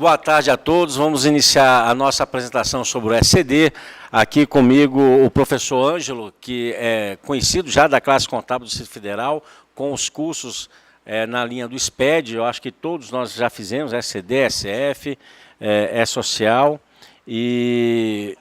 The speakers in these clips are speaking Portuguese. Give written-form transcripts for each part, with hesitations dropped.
Boa tarde a todos. Vamos iniciar a nossa apresentação sobre o ECD. Aqui comigo o professor Ângelo, que é conhecido já da classe contábil do Distrito Federal, com os cursos na linha do SPED. Eu acho que todos nós já fizemos, ECD, SF, E-Social. E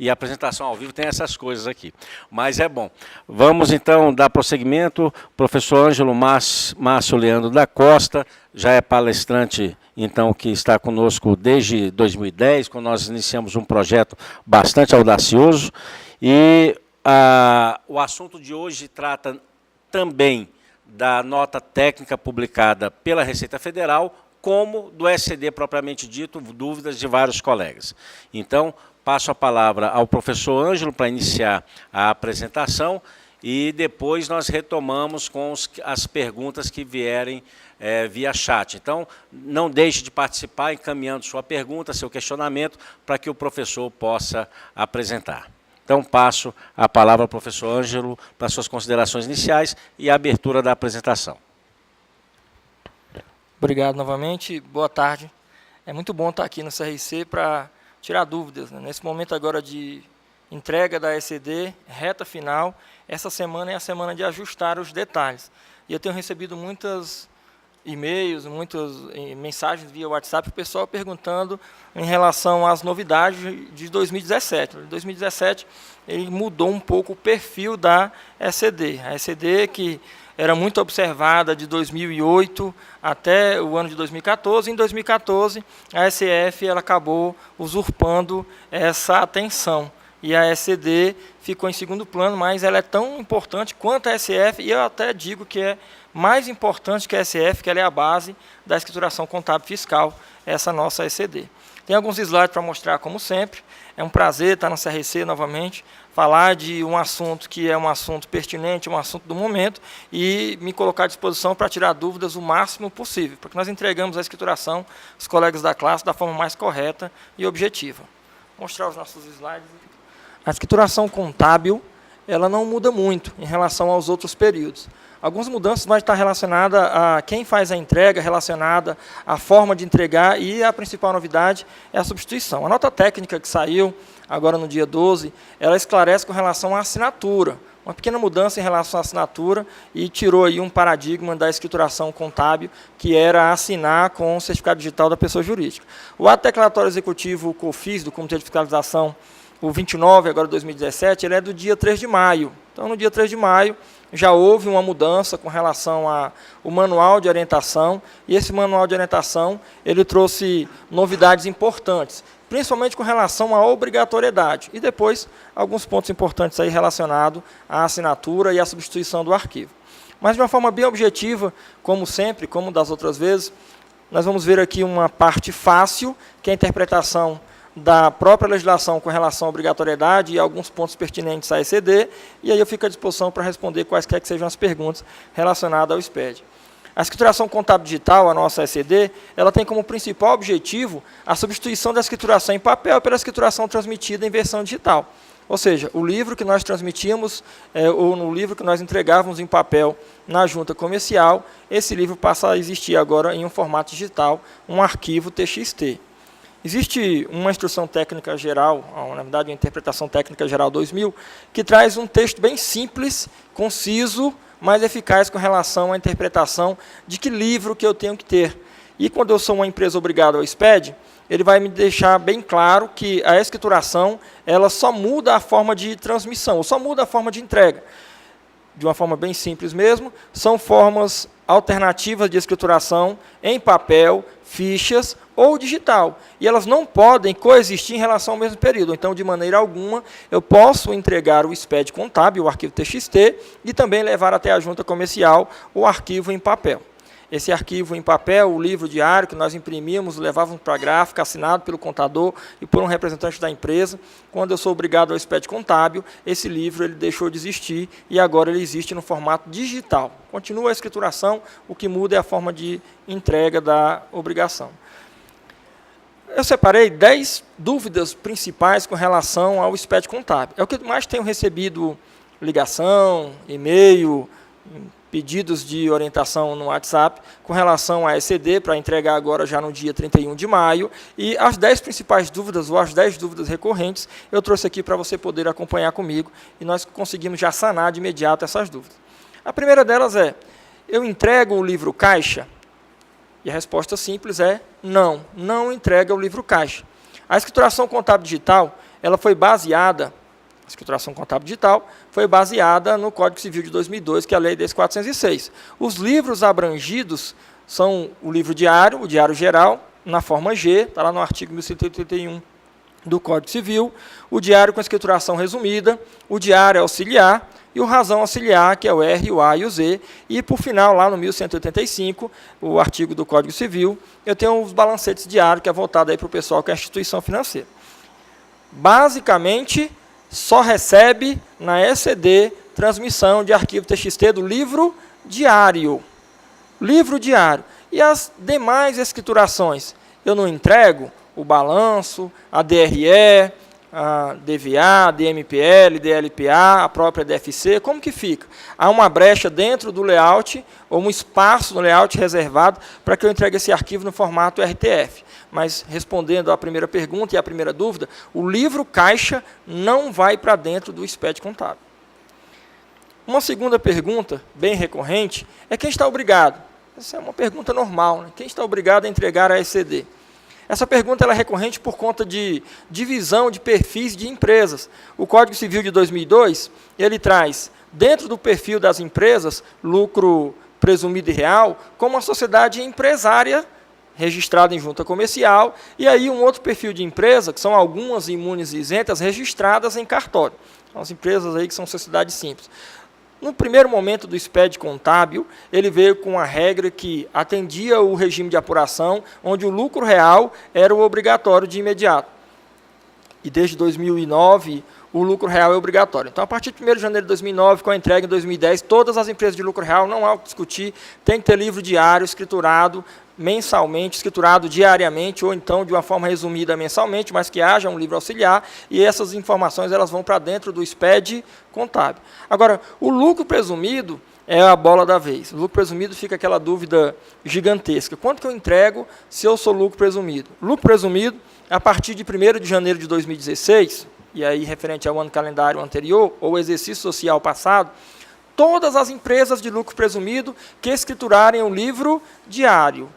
a apresentação ao vivo tem essas coisas aqui. Mas é bom. Vamos, então, dar prosseguimento. Professor Ângelo Márcio Leandro da Costa, já é palestrante, então, que está conosco desde 2010, quando nós iniciamos um projeto bastante audacioso. E o assunto de hoje trata também da nota técnica publicada pela Receita Federal, como do ECD propriamente dito, dúvidas de vários colegas. Então, passo a palavra ao professor Ângelo para iniciar a apresentação e depois nós retomamos com as perguntas que vierem via chat. Então, não deixe de participar encaminhando sua pergunta, seu questionamento, para que o professor possa apresentar. Então, passo a palavra ao professor Ângelo para suas considerações iniciais e a abertura da apresentação. Obrigado novamente, boa tarde. É muito bom estar aqui no CRC para tirar dúvidas, né? Nesse momento agora de entrega da ECD, reta final, essa semana é a semana de ajustar os detalhes. E eu tenho recebido muitos e-mails, muitas mensagens via WhatsApp, o pessoal perguntando em relação às novidades de 2017. Em 2017, ele mudou um pouco o perfil da ECD. A ECD que era muito observada de 2008 até o ano de 2014. Em 2014, a SF ela acabou usurpando essa atenção. E a ECD ficou em segundo plano, mas ela é tão importante quanto a SF, e eu até digo que é mais importante que a SF, que ela é a base da escrituração contábil fiscal, essa nossa ECD. Tem alguns slides para mostrar, como sempre. É um prazer estar no CRC novamente, falar de um assunto que é um assunto pertinente, um assunto do momento, e me colocar à disposição para tirar dúvidas o máximo possível, porque nós entregamos a escrituração aos colegas da classe da forma mais correta e objetiva. Vou mostrar os nossos slides. A escrituração contábil ela não muda muito em relação aos outros períodos. Algumas mudanças vão estar relacionadas a quem faz a entrega, relacionada à forma de entregar, e a principal novidade é a substituição. A nota técnica que saiu agora no dia 12, ela esclarece com relação à assinatura. Uma pequena mudança em relação à assinatura e tirou aí um paradigma da escrituração contábil, que era assinar com o certificado digital da pessoa jurídica. O ato declaratório executivo COFIS, do Comitê de Fiscalização, o 29, agora de 2017, ele é do dia 3 de maio. Então, no dia 3 de maio, já houve uma mudança com relação ao manual de orientação, e esse manual de orientação ele trouxe novidades importantes, principalmente com relação à obrigatoriedade, e depois alguns pontos importantes aí relacionados à assinatura e à substituição do arquivo. Mas de uma forma bem objetiva, como sempre, como das outras vezes, nós vamos ver aqui uma parte fácil, que é a interpretação da própria legislação com relação à obrigatoriedade e alguns pontos pertinentes à ECD, e aí eu fico à disposição para responder quaisquer que sejam as perguntas relacionadas ao SPED. A escrituração contábil digital, a nossa ECD, ela tem como principal objetivo a substituição da escrituração em papel pela escrituração transmitida em versão digital. Ou seja, o livro que nós transmitíamos, ou no livro que nós entregávamos em papel na junta comercial, esse livro passa a existir agora em um formato digital, um arquivo TXT. Existe uma instrução técnica geral, na verdade, a interpretação técnica geral 2000, que traz um texto bem simples, conciso, mas eficaz com relação à interpretação de que livro que eu tenho que ter. E quando eu sou uma empresa obrigada ao SPED, ele vai me deixar bem claro que a escrituração ela só muda a forma de transmissão, ou só muda a forma de entrega. De uma forma bem simples mesmo, são formas alternativas de escrituração em papel, fichas ou digital. E elas não podem coexistir em relação ao mesmo período. Então, de maneira alguma, eu posso entregar o SPED contábil, o arquivo TXT, e também levar até a junta comercial o arquivo em papel. Esse arquivo em papel, o livro diário que nós imprimíamos, levávamos para a gráfica, assinado pelo contador e por um representante da empresa. Quando eu sou obrigado ao SPED contábil, esse livro ele deixou de existir e agora ele existe no formato digital. Continua a escrituração, o que muda é a forma de entrega da obrigação. Eu separei 10 dúvidas principais com relação ao SPED contábil. É o que mais tenho recebido ligação, e-mail, pedidos de orientação no WhatsApp com relação à ECD, para entregar agora já no dia 31 de maio. E as 10 principais dúvidas, ou as 10 dúvidas recorrentes, eu trouxe aqui para você poder acompanhar comigo, e nós conseguimos já sanar de imediato essas dúvidas. A primeira delas é: eu entrego o livro caixa? E a resposta simples é não, não entrega o livro caixa. A escrituração contábil digital, ela foi baseada, a escrituração contábil digital foi baseada no Código Civil de 2002, que é a Lei 10.406. Os livros abrangidos são o livro diário, o diário geral, na forma G, está lá no artigo 1181 do Código Civil, o diário com escrituração resumida, o diário auxiliar, e o razão auxiliar, que é o R, o A e o Z. E, por final, lá no 1185, o artigo do Código Civil, eu tenho os balancetes diários, que é voltado para o pessoal que é a instituição financeira. Basicamente, só recebe na ECD transmissão de arquivo TXT do livro diário. Livro diário. E as demais escriturações? Eu não entrego o balanço, a DRE, a DVA, DMPL, DLPA, a própria DFC, como que fica? Há uma brecha dentro do layout, ou um espaço no layout reservado para que eu entregue esse arquivo no formato RTF. Mas, respondendo à primeira pergunta e à primeira dúvida, o livro caixa não vai para dentro do SPED contábil. Uma segunda pergunta, bem recorrente, é quem está obrigado? Essa é uma pergunta normal, né? Quem está obrigado a entregar a ECD? Essa pergunta ela é recorrente por conta de divisão de perfis de empresas. O Código Civil de 2002, ele traz, dentro do perfil das empresas, lucro presumido e real, como uma sociedade empresária registrada em junta comercial, e aí um outro perfil de empresa, que são algumas imunes e isentas, registradas em cartório. São as empresas aí que são sociedades simples. No primeiro momento do SPED contábil, ele veio com a regra que atendia o regime de apuração, onde o lucro real era o obrigatório de imediato. E desde 2009, o lucro real é obrigatório. Então, a partir de 1º de janeiro de 2009, com a entrega em 2010, todas as empresas de lucro real, não há o que discutir, tem que ter livro diário, escriturado mensalmente, escriturado diariamente, ou então de uma forma resumida mensalmente, mas que haja um livro auxiliar, e essas informações elas vão para dentro do SPED contábil. Agora, o lucro presumido é a bola da vez. O lucro presumido fica aquela dúvida gigantesca. Quanto que eu entrego se eu sou lucro presumido? Lucro presumido, a partir de 1º de janeiro de 2016, e aí referente ao ano calendário anterior, ou exercício social passado, todas as empresas de lucro presumido que escriturarem o livro diário.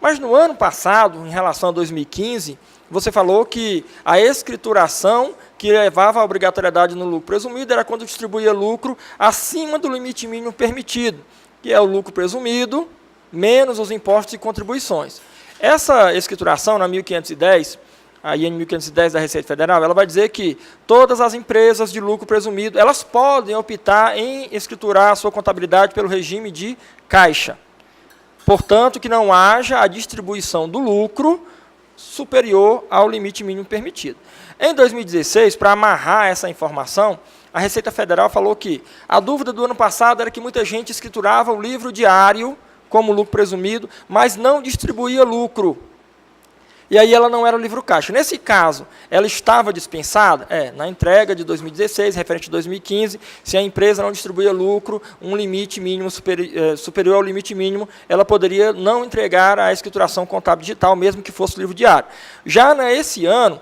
Mas no ano passado, em relação a 2015, você falou que a escrituração que levava à obrigatoriedade no lucro presumido era quando distribuía lucro acima do limite mínimo permitido, que é o lucro presumido, menos os impostos e contribuições. Essa escrituração, na 1510, a IN 1510 da Receita Federal, ela vai dizer que todas as empresas de lucro presumido, elas podem optar em escriturar a sua contabilidade pelo regime de caixa. Portanto, que não haja a distribuição do lucro superior ao limite mínimo permitido. Em 2016, para amarrar essa informação, a Receita Federal falou que a dúvida do ano passado era que muita gente escriturava o livro diário como lucro presumido, mas não distribuía lucro. E aí ela não era o livro caixa. Nesse caso, ela estava dispensada? Na entrega de 2016, referente a 2015, se a empresa não distribuía lucro, um limite mínimo superior ao limite mínimo, ela poderia não entregar a escrituração contábil digital, mesmo que fosse o livro diário. Já nesse ano,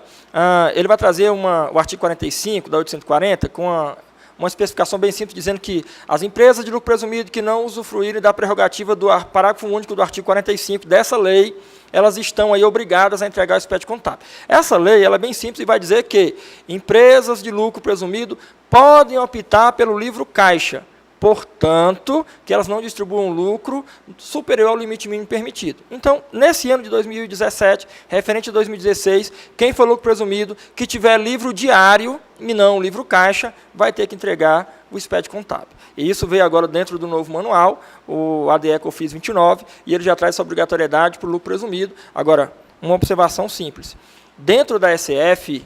ele vai trazer o artigo 45 da 840, com uma especificação bem simples, dizendo que as empresas de lucro presumido que não usufruírem da prerrogativa do parágrafo único do artigo 45 dessa lei, elas estão aí obrigadas a entregar o SPED contábil. Essa lei ela é bem simples e vai dizer que empresas de lucro presumido podem optar pelo livro caixa, portanto, que elas não distribuam lucro superior ao limite mínimo permitido. Então, nesse ano de 2017, referente a 2016, quem for lucro presumido, que tiver livro diário e não livro caixa, vai ter que entregar o SPED contábil. E isso veio agora dentro do novo manual, o ADE COFINS 29, e ele já traz essa obrigatoriedade para o lucro presumido. Agora, uma observação simples. Dentro da SF,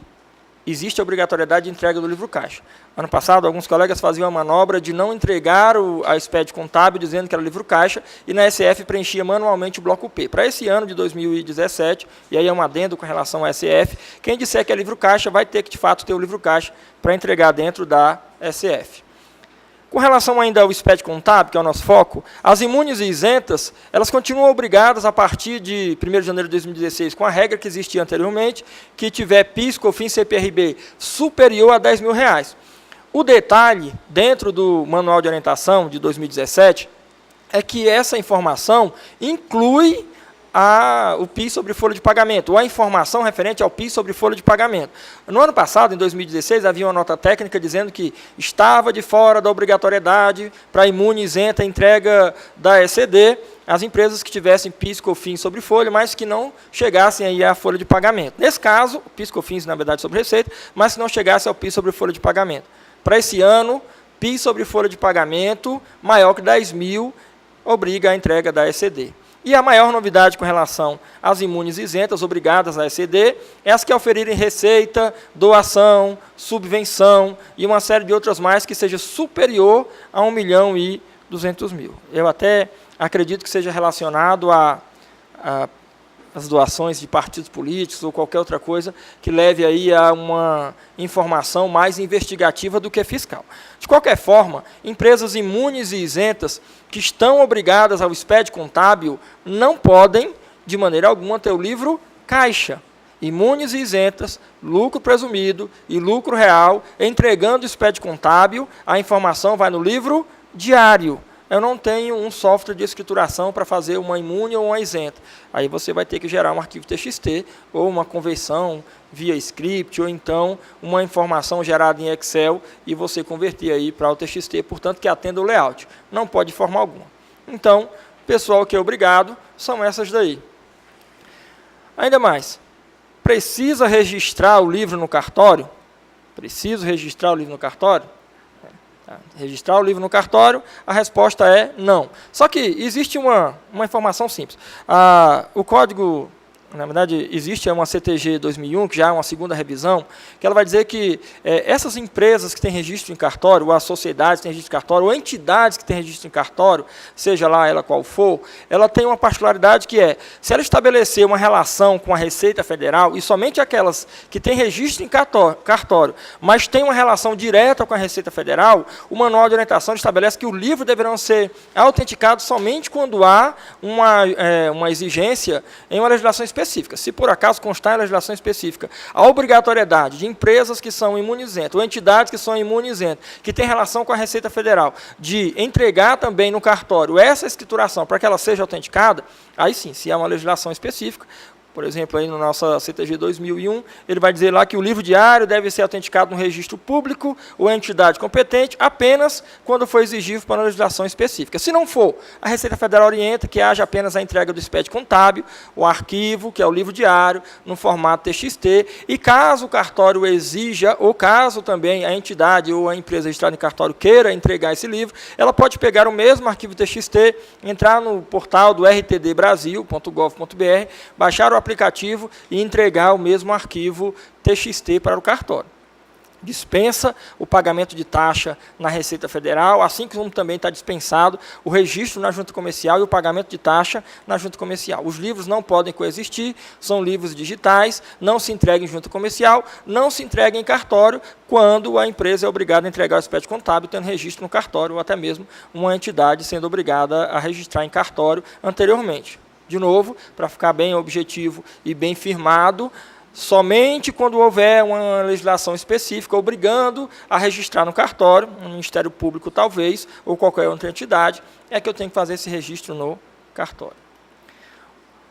existe a obrigatoriedade de entrega do livro caixa. Ano passado, alguns colegas faziam a manobra de não entregar a SPED contábil, dizendo que era livro caixa, e na SF preenchia manualmente o bloco P. Para esse ano de 2017, e aí é um adendo com relação à SF, quem disser que é livro caixa vai ter que, de fato, ter o livro caixa para entregar dentro da SF. Com relação ainda ao SPED contábil, que é o nosso foco, as imunes e isentas, elas continuam obrigadas a partir de 1º de janeiro de 2016, com a regra que existia anteriormente, que tiver PIS, COFINS, CPRB superior a R$10.000. O detalhe, dentro do Manual de Orientação de 2017, é que essa informação inclui o PIS sobre folha de pagamento, ou a informação referente ao PIS sobre folha de pagamento. No ano passado, em 2016, havia uma nota técnica dizendo que estava de fora da obrigatoriedade para imune isenta a entrega da ECD as empresas que tivessem PIS, COFINS sobre folha, mas que não chegassem aí à folha de pagamento. Nesse caso, PIS, COFINS, na verdade, sobre receita, mas que não chegasse ao PIS sobre folha de pagamento. Para esse ano, PIS sobre folha de pagamento maior que 10 mil obriga a entrega da ECD. E a maior novidade com relação às imunes isentas obrigadas à ECD é as que oferirem receita, doação, subvenção e uma série de outras mais que seja superior a 1.200.000. Eu até acredito que seja relacionado as doações de partidos políticos ou qualquer outra coisa que leve aí a uma informação mais investigativa do que fiscal. De qualquer forma, empresas imunes e isentas que estão obrigadas ao SPED contábil não podem, de maneira alguma, ter o livro caixa. Imunes e isentas, lucro presumido e lucro real, entregando o SPED contábil, a informação vai no livro diário. Eu não tenho um software de escrituração para fazer uma imune ou uma isenta. Aí você vai ter que gerar um arquivo TXT, ou uma conversão via script, ou então uma informação gerada em Excel, e você converter aí para o TXT, portanto, que atenda o layout. Não pode de forma alguma. Então, pessoal que é obrigado, são essas daí. Ainda mais, precisa registrar o livro no cartório? Preciso registrar o livro no cartório? Registrar o livro no cartório, a resposta é não. Só que existe uma informação simples. O código, na verdade, existe uma CTG 2001, que já é uma segunda revisão, que ela vai dizer que essas empresas que têm registro em cartório, ou as sociedades que têm registro em cartório, ou entidades que têm registro em cartório, seja lá ela qual for, ela tem uma particularidade que é, se ela estabelecer uma relação com a Receita Federal, e somente aquelas que têm registro em cartório, mas têm uma relação direta com a Receita Federal, o Manual de Orientação estabelece que o livro deverão ser autenticados somente quando há uma exigência em uma legislação específica. Se por acaso constar em legislação específica a obrigatoriedade de empresas que são imunizentas, ou entidades que são imunizentas, que têm relação com a Receita Federal, de entregar também no cartório essa escrituração para que ela seja autenticada, aí sim, se há uma legislação específica, por exemplo, aí na nossa CTG 2001, ele vai dizer lá que o livro diário deve ser autenticado no registro público ou entidade competente apenas quando for exigível para uma legislação específica. Se não for, a Receita Federal orienta que haja apenas a entrega do SPED contábil, o arquivo, que é o livro diário, no formato TXT, e caso o cartório exija, ou caso também a entidade ou a empresa registrada em cartório queira entregar esse livro, ela pode pegar o mesmo arquivo TXT, entrar no portal do rtdbrasil.gov.br, baixar o aplicativo e entregar o mesmo arquivo TXT para o cartório. Dispensa o pagamento de taxa na Receita Federal, assim como também está dispensado o registro na junta comercial e o pagamento de taxa na junta comercial. Os livros não podem coexistir, são livros digitais, não se entreguem em junta comercial, não se entreguem em cartório, quando a empresa é obrigada a entregar o SPED contábil, tendo registro no cartório, ou até mesmo uma entidade sendo obrigada a registrar em cartório anteriormente. De novo, para ficar bem objetivo e bem firmado, somente quando houver uma legislação específica obrigando a registrar no cartório, no Ministério Público talvez, ou qualquer outra entidade, é que eu tenho que fazer esse registro no cartório.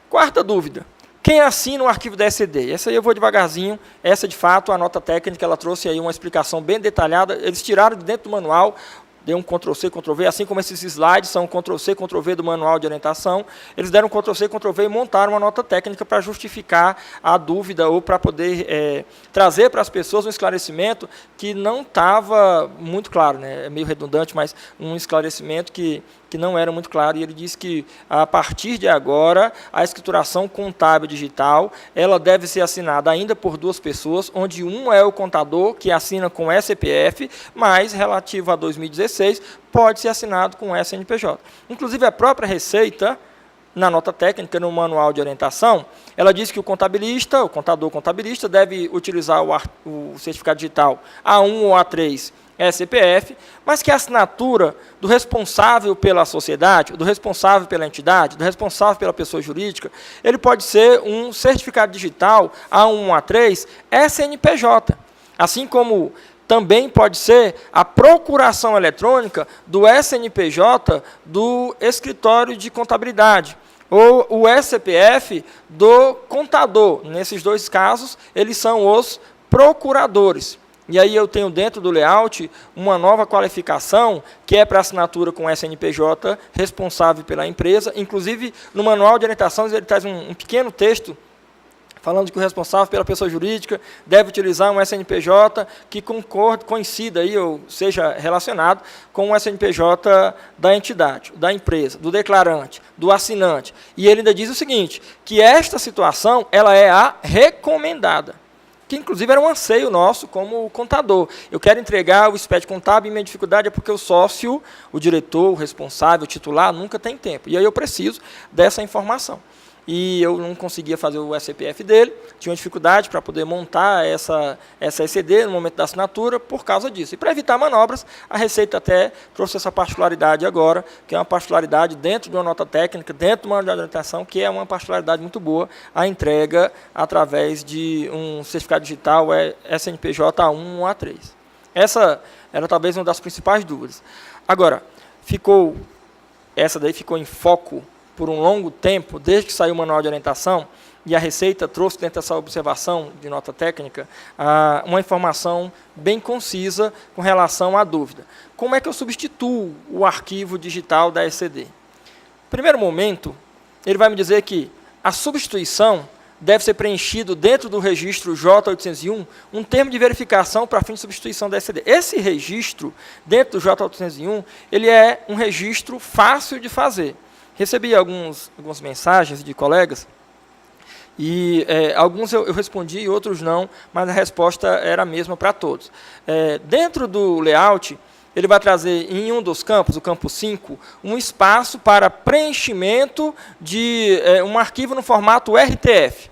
Quarta dúvida. Quem assina o arquivo da ECD? Essa aí eu vou devagarzinho. Essa, de fato, a nota técnica, ela trouxe aí uma explicação bem detalhada. Eles tiraram de dentro do manual, deu um Ctrl+C, Ctrl+V, assim como esses slides são Ctrl+C, Ctrl+V do manual de orientação, eles deram Ctrl+C, Ctrl+V e montaram uma nota técnica para justificar a dúvida ou para poder trazer para as pessoas um esclarecimento que não estava muito claro, né? É meio redundante, mas um esclarecimento que não era muito claro, e ele disse que, a partir de agora, a escrituração contábil digital, ela deve ser assinada ainda por duas pessoas, onde um é o contador, que assina com SCPF, mas, relativo a 2016, pode ser assinado com SNPJ. Inclusive, a própria Receita, na nota técnica, no manual de orientação, ela diz que o contabilista, o contador contabilista, deve utilizar o certificado digital A1 ou A3, CPF, mas que a assinatura do responsável pela sociedade, do responsável pela entidade, do responsável pela pessoa jurídica, ele pode ser um certificado digital A1, A3, SNPJ. Assim como também pode ser a procuração eletrônica do SNPJ do escritório de contabilidade, ou o SCPF do contador. Nesses dois casos, eles são os procuradores. E aí eu tenho dentro do layout uma nova qualificação, que é para assinatura com SNPJ responsável pela empresa. Inclusive, no manual de orientações, ele traz um pequeno texto falando que o responsável pela pessoa jurídica deve utilizar um SNPJ que coincida aí, ou seja relacionado com o SNPJ da entidade, da empresa, do declarante, do assinante. E ele ainda diz o seguinte, que esta situação ela é a recomendada, que inclusive era um anseio nosso como contador. Eu quero entregar o SPED contábil e minha dificuldade é porque o sócio, o diretor, o responsável, o titular, nunca tem tempo. E aí eu preciso dessa informação. E eu não conseguia fazer o SCPF dele, tinha uma dificuldade para poder montar essa ECD no momento da assinatura por causa disso. E para evitar manobras, a Receita até trouxe essa particularidade agora, que é uma particularidade dentro de uma nota técnica, dentro de uma orientação, que é uma particularidade muito boa, a entrega através de um certificado digital SNPJ A1 ou A3. Essa era talvez uma das principais dúvidas. Agora, essa daí ficou em foco por um longo tempo, desde que saiu o manual de orientação, e a Receita trouxe dentro dessa observação de nota técnica uma informação bem concisa com relação à dúvida. Como é que eu substituo o arquivo digital da ECD? Primeiro momento, ele vai me dizer que a substituição deve ser preenchido dentro do registro J801 um termo de verificação para fim de substituição da ECD. Esse registro, dentro do J801, ele é um registro fácil de fazer. Recebi algumas mensagens de colegas, e alguns eu respondi e outros não, mas a resposta era a mesma para todos. Dentro do layout, ele vai trazer em um dos campos, o campo 5, um espaço para preenchimento de um arquivo no formato RTF.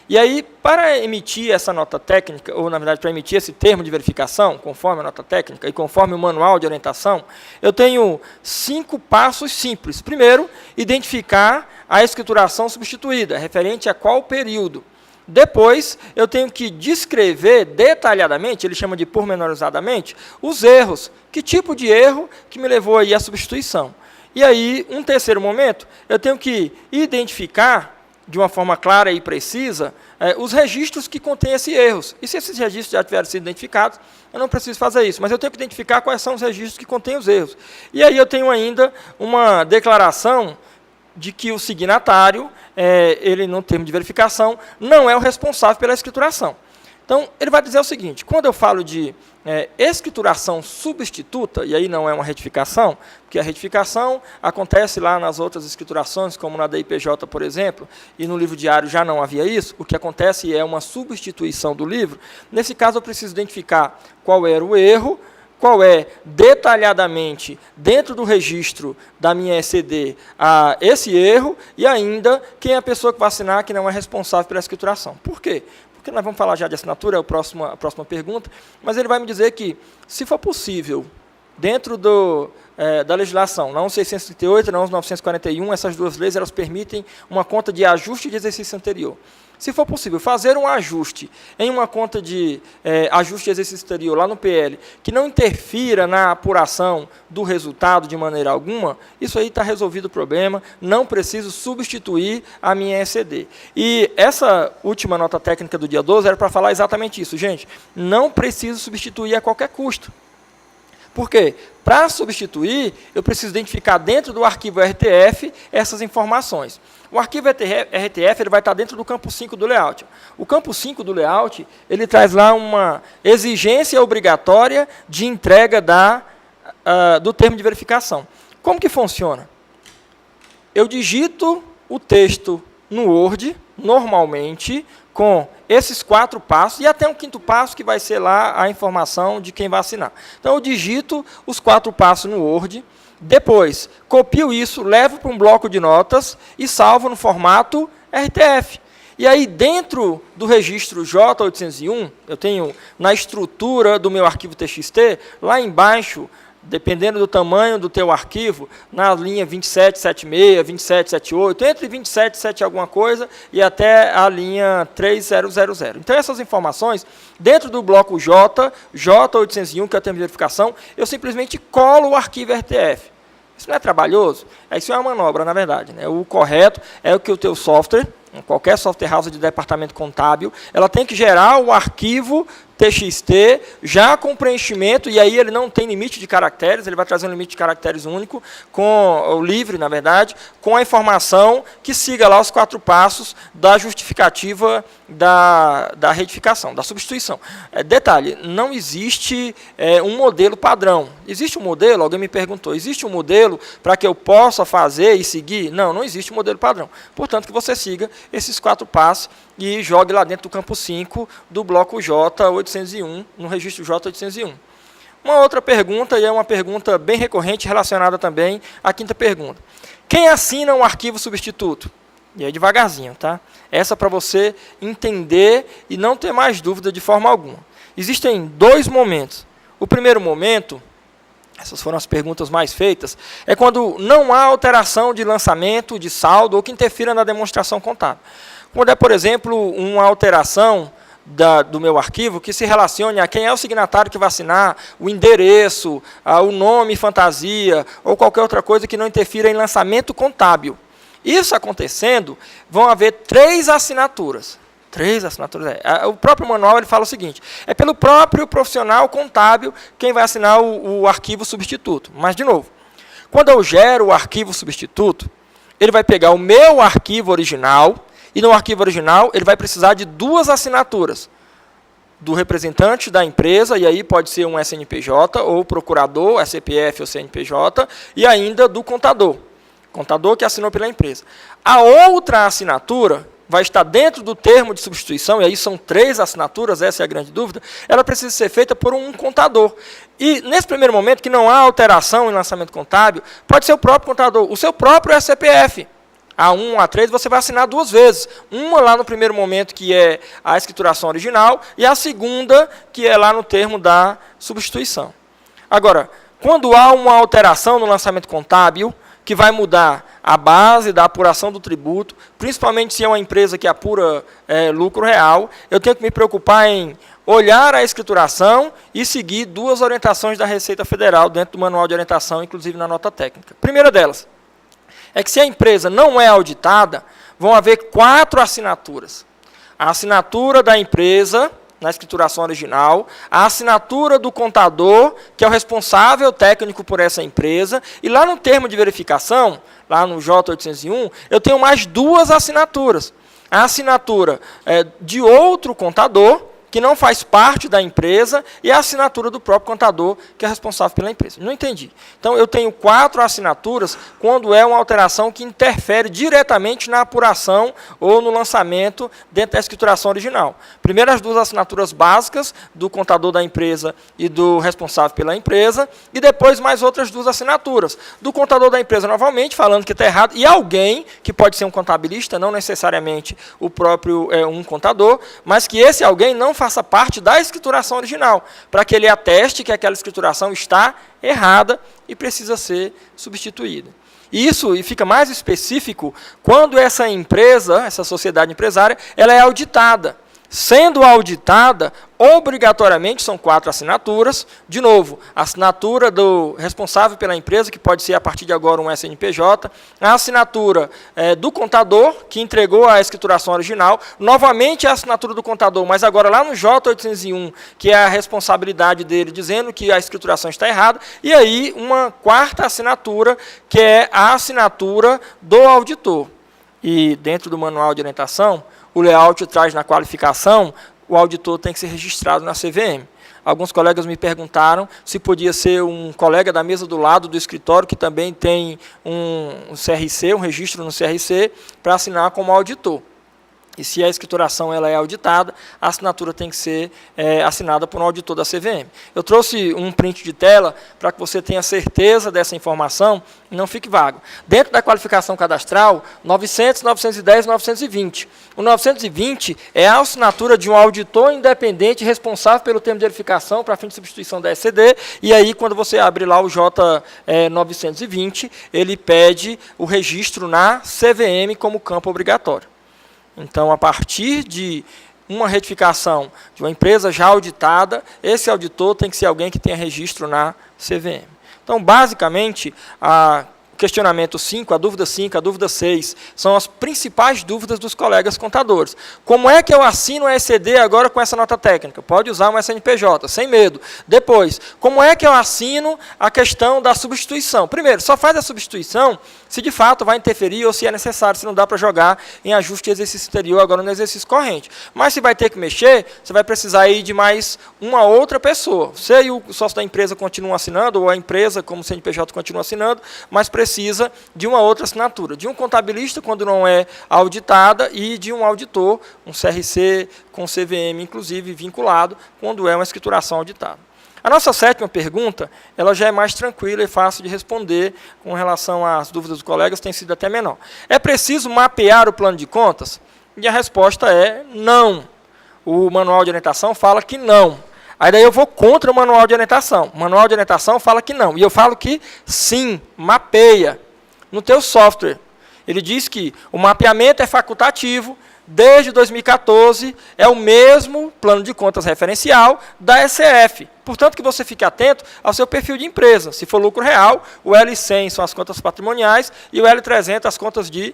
E aí, para emitir essa nota técnica, ou na verdade para emitir esse termo de verificação, conforme a nota técnica e conforme o manual de orientação, eu tenho 5 passos simples. Primeiro, identificar a escrituração substituída, referente a qual período. Depois, eu tenho que descrever detalhadamente, ele chama de pormenorizadamente, os erros. Que tipo de erro que me levou aí à substituição? E aí, um terceiro momento, eu tenho que identificar de uma forma clara e precisa, os registros que contêm esses erros. E se esses registros já tiverem sido identificados, eu não preciso fazer isso, mas eu tenho que identificar quais são os registros que contêm os erros. E aí eu tenho ainda uma declaração de que o signatário, ele no termo de verificação, não é o responsável pela escrituração. Então, ele vai dizer o seguinte, quando eu falo de escrituração substituta, e aí não é uma retificação, porque a retificação acontece lá nas outras escriturações, como na DIPJ, por exemplo, e no livro diário já não havia isso, o que acontece é uma substituição do livro. Nesse caso, eu preciso identificar qual era o erro, qual é detalhadamente, dentro do registro da minha ECD, esse erro, e ainda quem é a pessoa que vai assinar que não é responsável pela escrituração. Por quê? Porque nós vamos falar já de assinatura, é a próxima pergunta, mas ele vai me dizer que, se for possível, dentro da legislação, não 638, não 941, essas duas leis elas permitem uma conta de ajuste de exercício anterior. Se for possível fazer um ajuste em uma conta de ajuste de exercício anterior lá no PL, que não interfira na apuração do resultado de maneira alguma, isso aí está resolvido o problema, não preciso substituir a minha ECD. E essa última nota técnica do dia 12 era para falar exatamente isso, gente. Não preciso substituir a qualquer custo. Por quê? Para substituir, eu preciso identificar dentro do arquivo RTF essas informações. O arquivo RTF ele vai estar dentro do campo 5 do layout. O campo 5 do layout ele traz lá uma exigência obrigatória de entrega do termo de verificação. Como que funciona? Eu digito o texto no Word, normalmente, com esses 4 passos, e até um 5º passo, que vai ser lá a informação de quem vai assinar. Então, eu digito os 4 passos no Word, depois copio isso, levo para um bloco de notas e salvo no formato RTF. E aí, dentro do registro J801, eu tenho na estrutura do meu arquivo TXT, lá embaixo, dependendo do tamanho do teu arquivo, na linha 2776, 2778, entre 27 alguma coisa e até a linha 3000. Então, essas informações, dentro do bloco J801, que é o termo de verificação, eu simplesmente colo o arquivo RTF. Isso não é trabalhoso? Isso é uma manobra, na verdade, né? O correto é o que o teu software, qualquer software house de departamento contábil, ela tem que gerar o arquivo TXT já com preenchimento, e aí ele não tem limite de caracteres, ele vai trazer um limite de caracteres único, com o livre, na verdade, com a informação que siga lá os 4 passos da justificativa da retificação, da substituição. Detalhe, não existe um modelo padrão. Existe um modelo? Alguém me perguntou, existe um modelo para que eu possa fazer e seguir? Não, não existe um modelo padrão. Portanto, que você siga esses 4 passos e jogue lá dentro do campo 5 do bloco J801, no registro J801. Uma outra pergunta, e é uma pergunta bem recorrente, relacionada também à 5ª pergunta. Quem assina um arquivo substituto? E aí devagarzinho, tá? Essa para você entender e não ter mais dúvida de forma alguma. Existem 2 momentos. O primeiro momento, essas foram as perguntas mais feitas, é quando não há alteração de lançamento, de saldo, ou que interfira na demonstração contábil. Quando é, por exemplo, uma alteração do meu arquivo que se relacione a quem é o signatário que vai assinar, o endereço, o nome fantasia, ou qualquer outra coisa que não interfira em lançamento contábil. Isso acontecendo, vão haver 3 assinaturas. 3 assinaturas. O próprio manual ele fala o seguinte, é pelo próprio profissional contábil quem vai assinar o arquivo substituto. Mas, de novo, quando eu gero o arquivo substituto, ele vai pegar o meu arquivo original, e no arquivo original ele vai precisar de 2 assinaturas. Do representante da empresa, e aí pode ser um SNPJ, ou procurador, SCPF ou CNPJ, e ainda do contador. Contador que assinou pela empresa. A outra assinatura vai estar dentro do termo de substituição, e aí são 3 assinaturas, essa é a grande dúvida, ela precisa ser feita por um contador. E, nesse primeiro momento, que não há alteração em lançamento contábil, pode ser o próprio contador, o seu próprio SCPF. A1, A3, você vai assinar 2 vezes. Uma lá no primeiro momento, que é a escrituração original, e a segunda, que é lá no termo da substituição. Agora, quando há uma alteração no lançamento contábil, que vai mudar a base da apuração do tributo, principalmente se é uma empresa que apura lucro real, eu tenho que me preocupar em olhar a escrituração e seguir 2 orientações da Receita Federal dentro do manual de orientação, inclusive na nota técnica. Primeira delas é que se a empresa não é auditada, vão haver 4 assinaturas. A assinatura da empresa, na escrituração original, a assinatura do contador, que é o responsável técnico por essa empresa, e lá no termo de verificação, lá no J801, eu tenho mais 2 assinaturas. A assinatura de outro contador, que não faz parte da empresa, e a assinatura do próprio contador, que é responsável pela empresa. Não entendi. Então, eu tenho 4 assinaturas quando é uma alteração que interfere diretamente na apuração ou no lançamento dentro da escrituração original. Primeiro, as 2 assinaturas básicas do contador da empresa e do responsável pela empresa, e depois mais outras 2 assinaturas. Do contador da empresa, novamente, falando que está errado, e alguém, que pode ser um contabilista, não necessariamente o próprio um contador, mas que esse alguém não faça parte da escrituração original, para que ele ateste que aquela escrituração está errada e precisa ser substituída. Isso e fica mais específico quando essa empresa, essa sociedade empresária, ela é auditada. Sendo auditada, obrigatoriamente são 4 assinaturas. De novo, a assinatura do responsável pela empresa, que pode ser a partir de agora um SNPJ, a assinatura do contador, que entregou a escrituração original, novamente a assinatura do contador, mas agora lá no J801, que é a responsabilidade dele, dizendo que a escrituração está errada, e aí uma 4ª assinatura, que é a assinatura do auditor. E dentro do manual de orientação, o layout traz na qualificação, o auditor tem que ser registrado na CVM. Alguns colegas me perguntaram se podia ser um colega da mesa do lado do escritório, que também tem um CRC, um registro no CRC, para assinar como auditor. E se a escrituração ela é auditada, a assinatura tem que ser assinada por um auditor da CVM. Eu trouxe um print de tela para que você tenha certeza dessa informação e não fique vago. Dentro da qualificação cadastral, 900, 910 e 920. O 920 é a assinatura de um auditor independente responsável pelo termo de verificação para fim de substituição da SCD, e aí quando você abre lá o J920, ele pede o registro na CVM como campo obrigatório. Então, a partir de uma retificação de uma empresa já auditada, esse auditor tem que ser alguém que tenha registro na CVM. Então, basicamente, o questionamento 5, a dúvida 5, a dúvida 6, são as principais dúvidas dos colegas contadores. Como é que eu assino a ECD agora com essa nota técnica? Pode usar um SNPJ, sem medo. Depois, como é que eu assino a questão da substituição? Primeiro, só faz a substituição se de fato vai interferir ou se é necessário, se não dá para jogar em ajuste de exercício exterior agora no exercício corrente. Mas se vai ter que mexer, você vai precisar ir de mais uma outra pessoa. Você e o sócio da empresa continuam assinando, ou a empresa, como CNPJ, continua assinando, mas precisa de uma outra assinatura. De um contabilista, quando não é auditada, e de um auditor, um CRC com CVM, inclusive, vinculado, quando é uma escrituração auditada. A nossa 7ª pergunta, ela já é mais tranquila e fácil de responder com relação às dúvidas dos colegas, tem sido até menor. É preciso mapear o plano de contas? E a resposta é não. O manual de orientação fala que não. Aí daí eu vou contra o manual de orientação. O manual de orientação fala que não. E eu falo que sim, mapeia no teu software. Ele diz que o mapeamento é facultativo. Desde 2014, é o mesmo plano de contas referencial da ECF. Portanto, que você fique atento ao seu perfil de empresa. Se for lucro real, o L100 são as contas patrimoniais e o L300 as contas de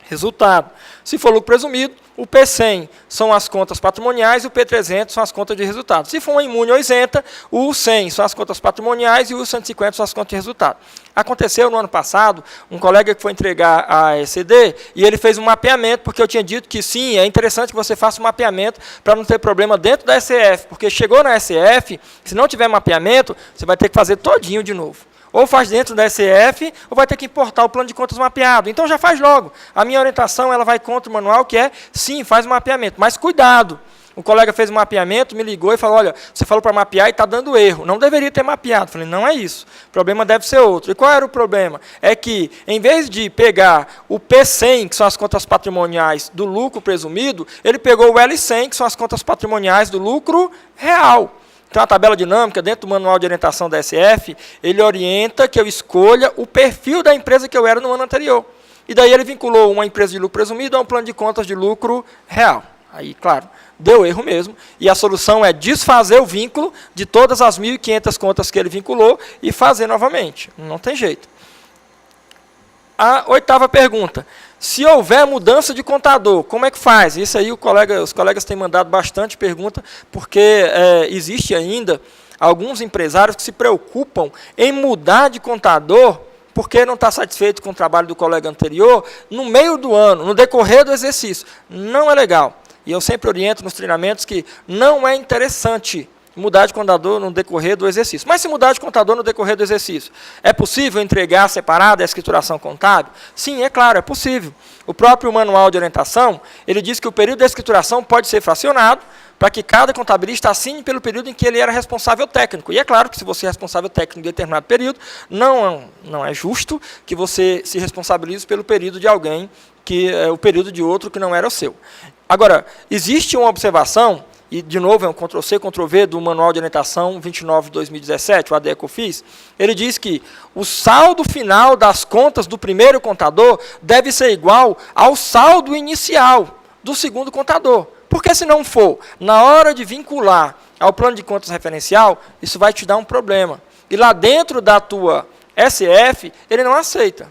resultado. Se for lucro presumido, o P100 são as contas patrimoniais e o P300 são as contas de resultado. Se for uma imune ou isenta, o 100 são as contas patrimoniais e o 150 são as contas de resultado. Aconteceu no ano passado, um colega que foi entregar a ECD e ele fez um mapeamento, porque eu tinha dito que sim, é interessante que você faça um mapeamento para não ter problema dentro da SF, porque chegou na SF, se não tiver mapeamento, você vai ter que fazer todinho de novo. Ou faz dentro da SF, ou vai ter que importar o plano de contas mapeado. Então, já faz logo. A minha orientação ela vai contra o manual, que é, sim, faz o mapeamento. Mas cuidado. O colega fez um mapeamento, me ligou e falou, olha, você falou para mapear e está dando erro. Não deveria ter mapeado. Falei, não é isso. O problema deve ser outro. E qual era o problema? É que, em vez de pegar o P100, que são as contas patrimoniais do lucro presumido, ele pegou o L100, que são as contas patrimoniais do lucro real. Então, a tabela dinâmica, dentro do manual de orientação da SF, ele orienta que eu escolha o perfil da empresa que eu era no ano anterior. E daí ele vinculou uma empresa de lucro presumido a um plano de contas de lucro real. Aí, claro, deu erro mesmo. E a solução é desfazer o vínculo de todas as 1.500 contas que ele vinculou e fazer novamente. Não tem jeito. A 8ª pergunta. Se houver mudança de contador, como é que faz? Isso aí os colegas têm mandado bastante pergunta, porque existe ainda alguns empresários que se preocupam em mudar de contador porque não está satisfeito com o trabalho do colega anterior no meio do ano, no decorrer do exercício. Não é legal. E eu sempre oriento nos treinamentos que não é interessante mudar de contador no decorrer do exercício. Mas se mudar de contador no decorrer do exercício, é possível entregar separada a escrituração contábil? Sim, é claro, é possível. O próprio manual de orientação, ele diz que o período da escrituração pode ser fracionado para que cada contabilista assine pelo período em que ele era responsável técnico. E é claro que se você é responsável técnico em determinado período, não é justo que você se responsabilize pelo período de alguém, que é o período de outro que não era o seu. Agora, existe uma observação, e, de novo, é um Ctrl+C, Ctrl+V do Manual de Orientação 29 de 2017, o ADE Cofis, ele diz que o saldo final das contas do primeiro contador deve ser igual ao saldo inicial do segundo contador. Porque se não for, na hora de vincular ao plano de contas referencial, isso vai te dar um problema. E lá dentro da tua SF, ele não aceita.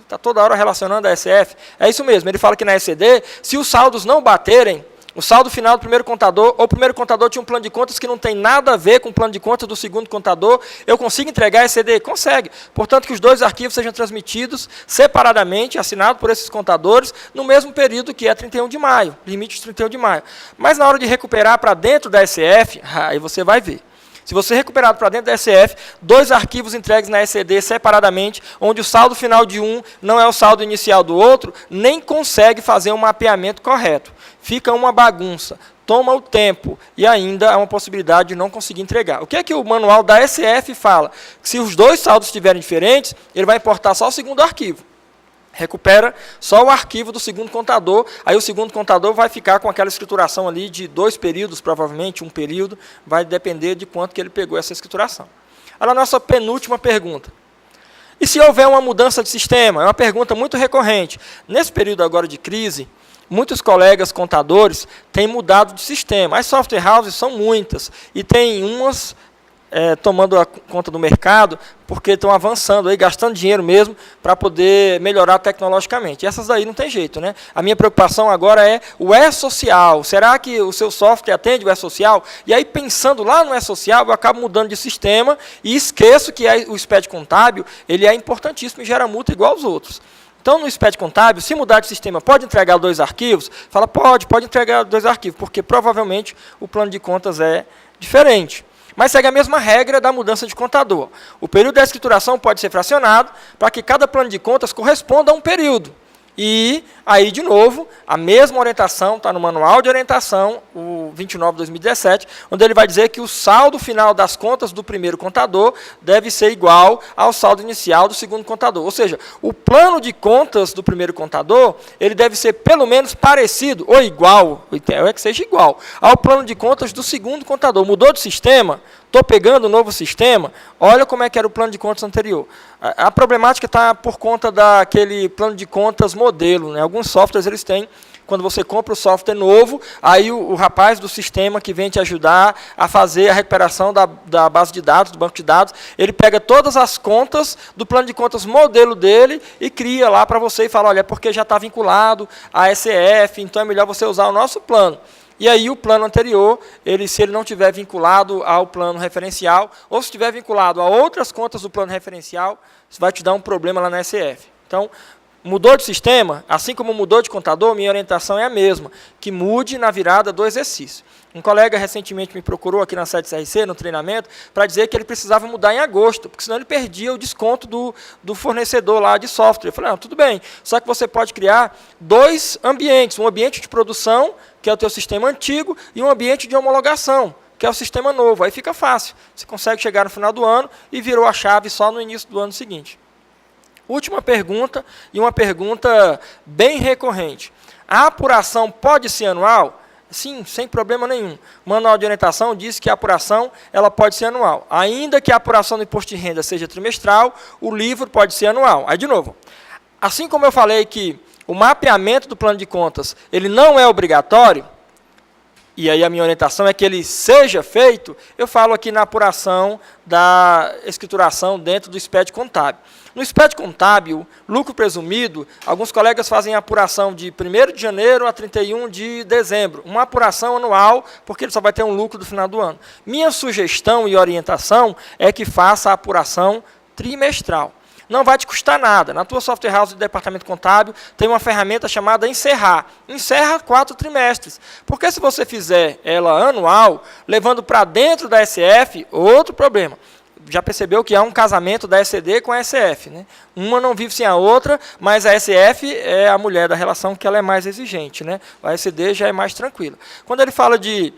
Está toda hora relacionando a SF. É isso mesmo, ele fala que na ECD, se os saldos não baterem, o saldo final do primeiro contador, ou o primeiro contador tinha um plano de contas que não tem nada a ver com o plano de contas do segundo contador, eu consigo entregar a ECD? Consegue. Portanto, que os dois arquivos sejam transmitidos separadamente, assinados por esses contadores, no mesmo período que é 31 de maio, limite de 31 de maio. Mas na hora de recuperar para dentro da SF, aí você vai ver. Se você recuperado para dentro da SF, 2 arquivos entregues na ECD separadamente, onde o saldo final de um não é o saldo inicial do outro, nem consegue fazer um mapeamento correto. Fica uma bagunça, toma o tempo e ainda há uma possibilidade de não conseguir entregar. O que é que o manual da SF fala? Se os 2 saldos estiverem diferentes, ele vai importar só o segundo arquivo. Recupera só o arquivo do segundo contador, aí o segundo contador vai ficar com aquela escrituração ali de 2 períodos, provavelmente 1 período, vai depender de quanto que ele pegou essa escrituração. Olha a nossa penúltima pergunta. E se houver uma mudança de sistema? É uma pergunta muito recorrente. Nesse período agora de crise, muitos colegas contadores têm mudado de sistema. As software houses são muitas, e tem umas tomando a conta do mercado, porque estão avançando, aí, gastando dinheiro mesmo, para poder melhorar tecnologicamente. E essas daí não tem jeito, né? A minha preocupação agora é o E-Social. Será que o seu software atende o E-Social? E aí, pensando lá no E-Social, eu acabo mudando de sistema e esqueço que o SPED contábil ele é importantíssimo e gera multa igual aos outros. Então, no SPED contábil, se mudar de sistema, pode entregar 2 arquivos? Fala, pode entregar 2 arquivos, porque provavelmente o plano de contas é diferente. Mas segue a mesma regra da mudança de contador. O período da escrituração pode ser fracionado para que cada plano de contas corresponda a um período. E aí, de novo, a mesma orientação está no manual de orientação, o 29/2017, onde ele vai dizer que o saldo final das contas do primeiro contador deve ser igual ao saldo inicial do segundo contador. Ou seja, o plano de contas do primeiro contador, ele deve ser pelo menos parecido ou igual, é que seja igual, ao plano de contas do segundo contador. Mudou de sistema? Estou pegando o novo sistema, olha como é que era o plano de contas anterior. A problemática está por conta daquele plano de contas modelo, né? Alguns softwares eles têm, quando você compra o software novo, aí o rapaz do sistema que vem te ajudar a fazer a recuperação da base de dados, do banco de dados, ele pega todas as contas do plano de contas modelo dele e cria lá para você e fala, olha, é porque já está vinculado à SF, então é melhor você usar o nosso plano. E aí o plano anterior, se ele não estiver vinculado ao plano referencial, ou se estiver vinculado a outras contas do plano referencial, isso vai te dar um problema lá na SF. Então, mudou de sistema, assim como mudou de contador, minha orientação é a mesma, que mude na virada do exercício. Um colega recentemente me procurou aqui na sede CRC, no treinamento, para dizer que ele precisava mudar em agosto, porque senão ele perdia o desconto do fornecedor lá de software. Eu falei, não, tudo bem, só que você pode criar 2 ambientes, um ambiente de produção, que é o teu sistema antigo, e um ambiente de homologação, que é o sistema novo. Aí fica fácil, você consegue chegar no final do ano e virou a chave só no início do ano seguinte. Última pergunta, e uma pergunta bem recorrente. A apuração pode ser anual? Sim, sem problema nenhum. O manual de orientação diz que a apuração ela pode ser anual. Ainda que a apuração do imposto de renda seja trimestral, o livro pode ser anual. Aí, de novo, assim como eu falei que o mapeamento do plano de contas ele não é obrigatório, e aí a minha orientação é que ele seja feito, eu falo aqui na apuração da escrituração dentro do SPED contábil. No SPED contábil, lucro presumido, alguns colegas fazem a apuração de 1º de janeiro a 31 de dezembro. Uma apuração anual, porque ele só vai ter um lucro do final do ano. Minha sugestão e orientação é que faça a apuração trimestral. Não vai te custar nada. Na tua software house do departamento contábil, tem uma ferramenta chamada Encerrar. Encerra 4 trimestres. Porque se você fizer ela anual, levando para dentro da SF, outro problema. Já percebeu que há um casamento da ECD com a SF, né? Uma não vive sem a outra, mas a SF é a mulher da relação que ela é mais exigente, né? A ECD já é mais tranquila. Quando ele fala de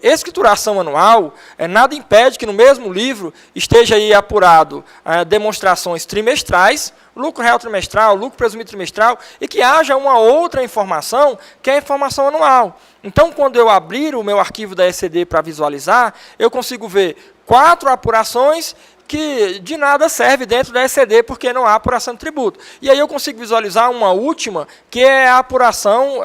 escrituração anual, nada impede que no mesmo livro esteja aí apurado demonstrações trimestrais, lucro real trimestral, lucro presumido trimestral, e que haja uma outra informação, que é a informação anual. Então, quando eu abrir o meu arquivo da ECD para visualizar, eu consigo ver 4 apurações que de nada serve dentro da ECD, porque não há apuração de tributo. E aí eu consigo visualizar uma última, que é a apuração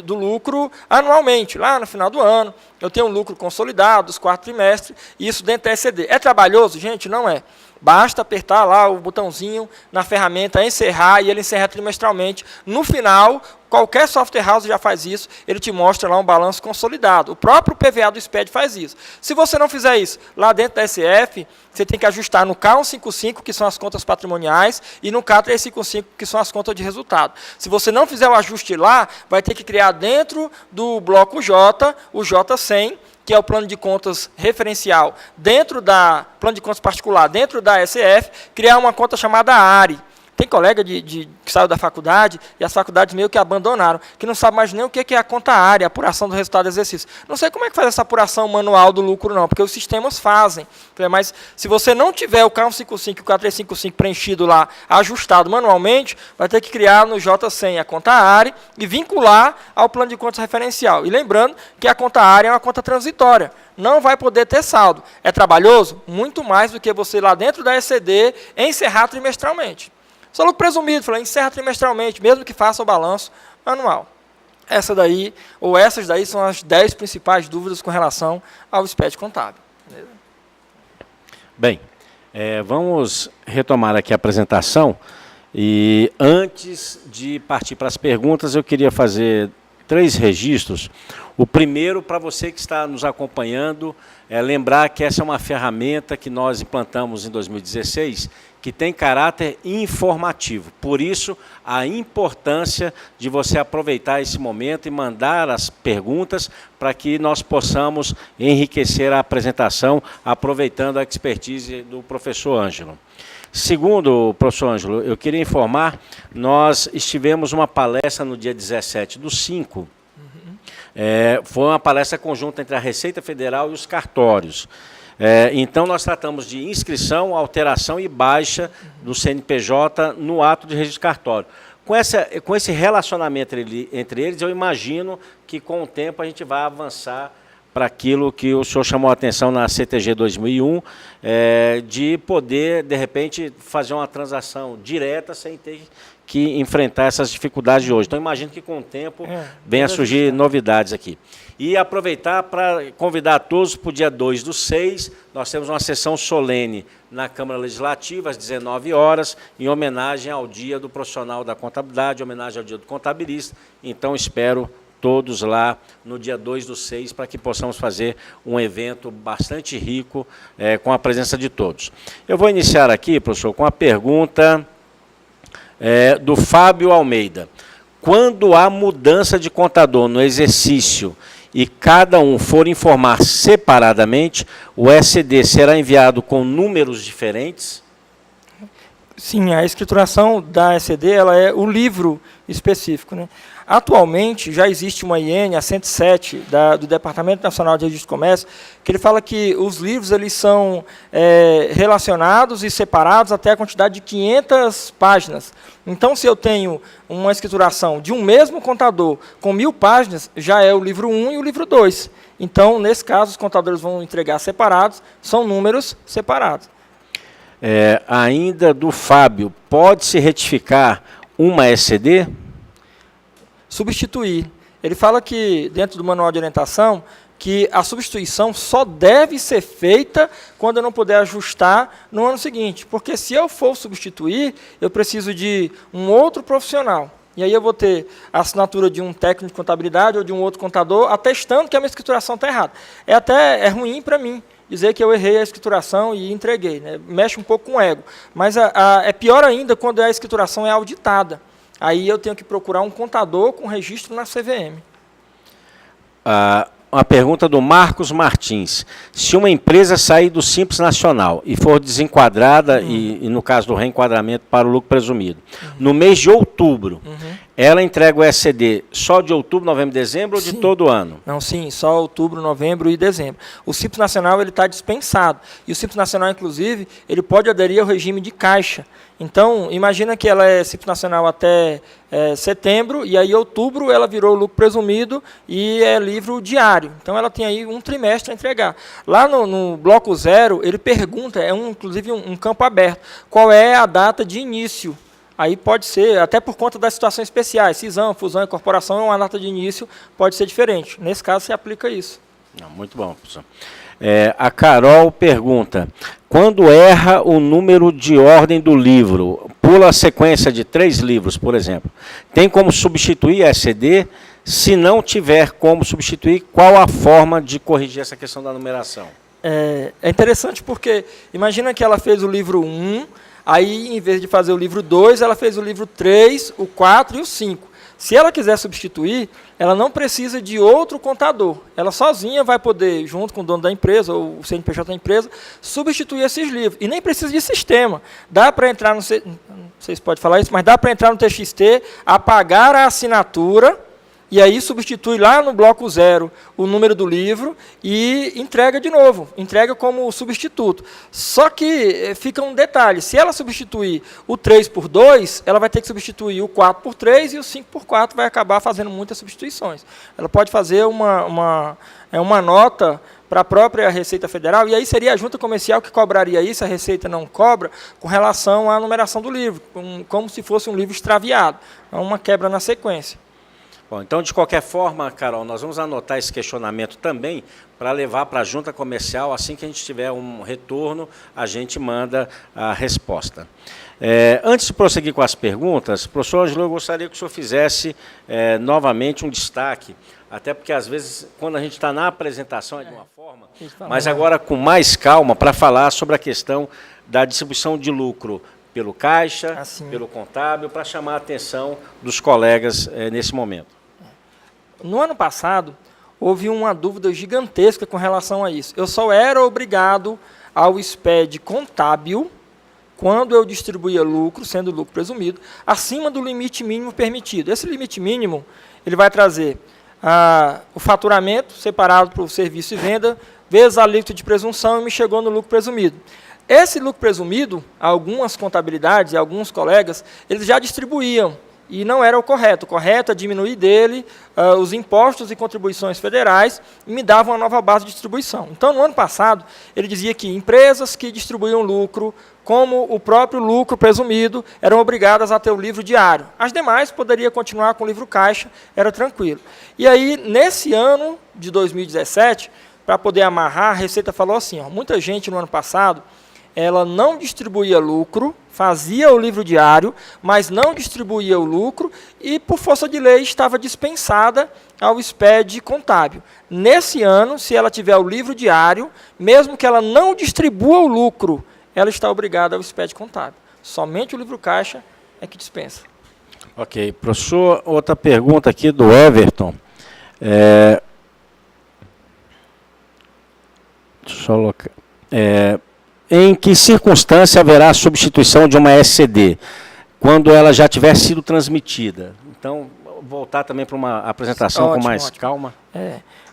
do lucro anualmente, lá no final do ano. Eu tenho um lucro consolidado dos 4 trimestres, e isso dentro da ECD. É trabalhoso? Gente, não é. Basta apertar lá o botãozinho na ferramenta Encerrar, e ele encerra trimestralmente. No final, qualquer software house já faz isso, ele te mostra lá um balanço consolidado. O próprio PVA do SPED faz isso. Se você não fizer isso lá dentro da SF, você tem que ajustar no K155, que são as contas patrimoniais, e no K355, que são as contas de resultado. Se você não fizer o ajuste lá, vai ter que criar dentro do bloco J, o J100, que é o plano de contas referencial, dentro da plano de contas particular, dentro da SF, criar uma conta chamada ARI. Tem colega que saiu da faculdade e as faculdades meio que abandonaram, que não sabe mais nem o que é a conta área, a apuração do resultado do exercício. Não sei como é que faz essa apuração manual do lucro, não, porque os sistemas fazem. Mas se você não tiver o K155 e o K355 preenchido lá, ajustado manualmente, vai ter que criar no J100 a conta área e vincular ao plano de contas referencial. E lembrando que a conta área é uma conta transitória. Não vai poder ter saldo. É trabalhoso? Muito mais do que você lá dentro da ECD encerrar trimestralmente. Só lucro presumido, falei, encerra trimestralmente, mesmo que faça o balanço anual. Essa daí, ou essas daí, são as 10 principais dúvidas com relação ao SPED contábil. Beleza? Bem, vamos retomar aqui a apresentação. E antes de partir para as perguntas, eu queria fazer 3 registros. O primeiro, para você que está nos acompanhando, é lembrar que essa é uma ferramenta que nós implantamos em 2016, que tem caráter informativo. Por isso, a importância de você aproveitar esse momento e mandar as perguntas para que nós possamos enriquecer a apresentação, aproveitando a expertise do professor Ângelo. Segundo, professor Ângelo, eu queria informar, nós estivemos uma palestra no dia 17/5, foi uma palestra conjunta entre a Receita Federal e os cartórios. Então, nós tratamos de inscrição, alteração e baixa do CNPJ no ato de registro cartório. Com esse relacionamento entre eles, eu imagino que, com o tempo, a gente vai avançar para aquilo que o senhor chamou a atenção na CTG 2001, de poder, de repente, fazer uma transação direta sem ter que enfrentar essas dificuldades de hoje. Então, imagino que, com o tempo, venha a surgir novidades aqui. E aproveitar para convidar a todos para o dia 2/6, nós temos uma sessão solene na Câmara Legislativa, às 19 horas, em homenagem ao Dia do Profissional da Contabilidade, em homenagem ao Dia do Contabilista. Então, espero todos lá no dia 2/6, para que possamos fazer um evento bastante rico, com a presença de todos. Eu vou iniciar aqui, professor, com a pergunta do Fábio Almeida. Quando há mudança de contador no exercício e cada um for informar separadamente, o SD será enviado com números diferentes? Sim, a escrituração da ECD ela é o livro específico, né? Atualmente, já existe uma IN, a 107, do Departamento Nacional de Registro de Comércio, que ele fala que os livros eles são relacionados e separados até a quantidade de 500 páginas. Então, se eu tenho uma escrituração de um mesmo contador com 1000 páginas, já é o livro 1 e o livro 2. Então, nesse caso, os contadores vão entregar separados, são números separados. Ainda do Fábio, pode-se retificar uma ECD? Substituir. Ele fala que, dentro do manual de orientação, que a substituição só deve ser feita quando eu não puder ajustar no ano seguinte. Porque se eu for substituir, eu preciso de um outro profissional. E aí eu vou ter a assinatura de um técnico de contabilidade ou de um outro contador atestando que a minha escrituração está errada. É ruim para mim dizer que eu errei a escrituração e entreguei, né? Mexe um pouco com o ego. Mas é pior ainda quando a escrituração é auditada. Aí eu tenho que procurar um contador com registro na CVM. Uma pergunta do Marcos Martins. Se uma empresa sair do Simples Nacional e for desenquadrada, e no caso do reenquadramento para o lucro presumido, no mês de outubro, ela entrega o SCD só de outubro, novembro, dezembro ou de todo ano? Não, sim, só outubro, novembro e dezembro. O Simples Nacional está dispensado. E o Simples Nacional, inclusive, ele pode aderir ao regime de caixa. Então, imagina que ela é Simples Nacional até setembro, e aí em outubro ela virou lucro presumido e é livro diário. Então, ela tem aí um trimestre a entregar. Lá no bloco 0, ele pergunta, inclusive um campo aberto, qual é a data de início. Aí pode ser, até por conta das situações especiais, cisão, fusão, incorporação, é uma data de início, pode ser diferente. Nesse caso, se aplica isso. Muito bom, professor. A Carol pergunta, quando erra o número de ordem do livro, pula a sequência de 3 livros, por exemplo, tem como substituir a SCD? Se não tiver como substituir, qual a forma de corrigir essa questão da numeração? É interessante porque, imagina que ela fez o livro 1, aí, em vez de fazer o livro 2, ela fez o livro 3, o 4 e o 5. Se ela quiser substituir, ela não precisa de outro contador. Ela sozinha vai poder, junto com o dono da empresa, ou o CNPJ da empresa, substituir esses livros. E nem precisa de sistema. Dá para entrar no... Não sei se pode falar isso, mas dá para entrar no TXT, apagar a assinatura, e aí substitui lá no bloco 0 o número do livro e entrega de novo, entrega como substituto. Só que fica um detalhe, se ela substituir o 3 por 2, ela vai ter que substituir o 4 por 3 e o 5 por 4 vai acabar fazendo muitas substituições. Ela pode fazer uma nota para a própria Receita Federal, e aí seria a junta comercial que cobraria isso, a Receita não cobra, com relação à numeração do livro, como se fosse um livro extraviado, uma quebra na sequência. Bom, então, de qualquer forma, Carol, nós vamos anotar esse questionamento também para levar para a junta comercial. Assim que a gente tiver um retorno, a gente manda a resposta. Antes de prosseguir com as perguntas, professor Ângelo, eu gostaria que o senhor fizesse novamente um destaque, até porque, às vezes, quando a gente está na apresentação é de uma forma, mas agora com mais calma, para falar sobre a questão da distribuição de lucro pelo caixa, pelo contábil, para chamar a atenção dos colegas nesse momento. No ano passado, houve uma dúvida gigantesca com relação a isso. Eu só era obrigado ao SPED contábil quando eu distribuía lucro, sendo lucro presumido, acima do limite mínimo permitido. Esse limite mínimo ele vai trazer o faturamento separado para o serviço e venda, vezes a alíquota de presunção, e me chegou no lucro presumido. Esse lucro presumido, algumas contabilidades e alguns colegas, eles já distribuíam, e não era o correto. O correto é diminuir dele os impostos e contribuições federais e me davam uma nova base de distribuição. Então, no ano passado, ele dizia que empresas que distribuíam lucro, como o próprio lucro presumido, eram obrigadas a ter o livro diário. As demais poderiam continuar com o livro caixa, era tranquilo. E aí, nesse ano de 2017, para poder amarrar, a Receita falou assim, muita gente no ano passado, ela não distribuía lucro, fazia o livro diário, mas não distribuía o lucro e, por força de lei, estava dispensada ao SPED contábil. Nesse ano, se ela tiver o livro diário, mesmo que ela não distribua o lucro, ela está obrigada ao SPED contábil. Somente o livro caixa é que dispensa. Ok. Professor, outra pergunta aqui do Everton. Deixa eu colocar. Em que circunstância haverá a substituição de uma SCD? Quando ela já tiver sido transmitida. Então, voltar também para uma apresentação com mais calma.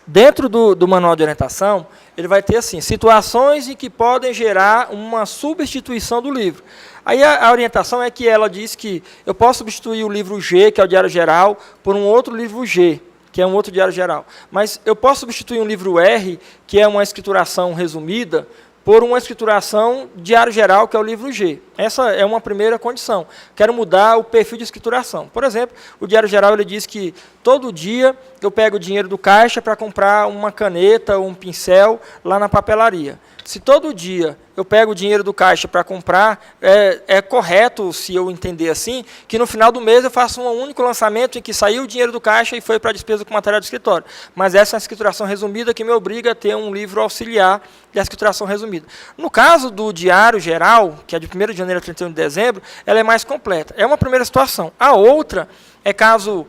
Dentro do manual de orientação, ele vai ter assim, situações em que podem gerar uma substituição do livro. Aí a orientação é que ela diz que eu posso substituir o livro G, que é o Diário Geral, por um outro livro G, que é um outro diário geral. Mas eu posso substituir um livro R, que é uma escrituração resumida, por uma escrituração diário geral, que é o livro G. Essa é uma primeira condição. Quero mudar o perfil de escrituração. Por exemplo, o diário geral ele diz que todo dia eu pego o dinheiro do caixa para comprar uma caneta ou um pincel lá na papelaria. Se todo dia eu pego o dinheiro do caixa para comprar, é correto, se eu entender assim, que no final do mês eu faço um único lançamento em que saiu o dinheiro do caixa e foi para a despesa com material de escritório. Mas essa é a escrituração resumida que me obriga a ter um livro auxiliar da escrituração resumida. No caso do diário geral, que é de 1º de janeiro a 31 de dezembro, ela é mais completa. É uma primeira situação. A outra é caso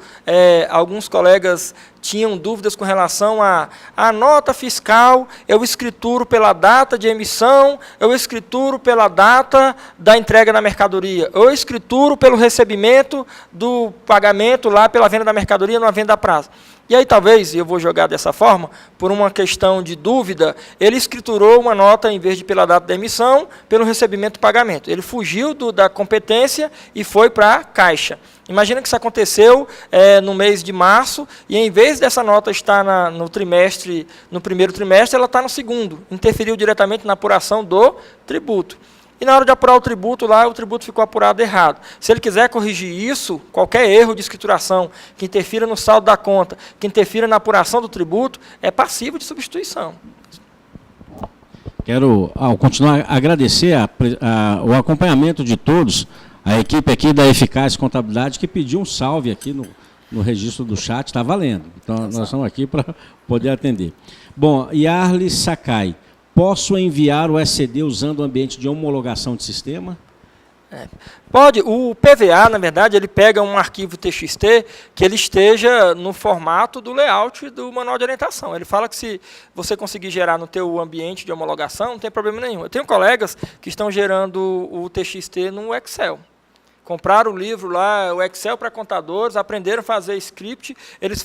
alguns colegas tinham dúvidas com relação à nota fiscal, eu escrituro pela data de emissão, eu escrituro pela data da entrega da mercadoria, eu escrituro pelo recebimento do pagamento lá pela venda da mercadoria numa venda a prazo. E aí talvez, eu vou jogar dessa forma, por uma questão de dúvida, ele escriturou uma nota, em vez de pela data da emissão, pelo recebimento do pagamento. Ele fugiu da competência e foi para a Caixa. Imagina que isso aconteceu no mês de março, e em vez dessa nota estar no primeiro trimestre, ela está no segundo. Interferiu diretamente na apuração do tributo. E na hora de apurar o tributo lá, o tributo ficou apurado errado. Se ele quiser corrigir isso, qualquer erro de escrituração que interfira no saldo da conta, que interfira na apuração do tributo, é passivo de substituição. Quero, ao continuar, agradecer o acompanhamento de todos, a equipe aqui da Eficaz Contabilidade, que pediu um salve aqui no registro do chat, está valendo. Então, nós estamos aqui para poder atender. Bom, Yarli Sakai, posso enviar o SCD usando o ambiente de homologação de sistema? Pode. O PVA, na verdade, ele pega um arquivo TXT que ele esteja no formato do layout do manual de orientação. Ele fala que se você conseguir gerar no teu ambiente de homologação, não tem problema nenhum. Eu tenho colegas que estão gerando o TXT no Excel. Compraram o livro lá, o Excel para contadores, aprenderam a fazer script, eles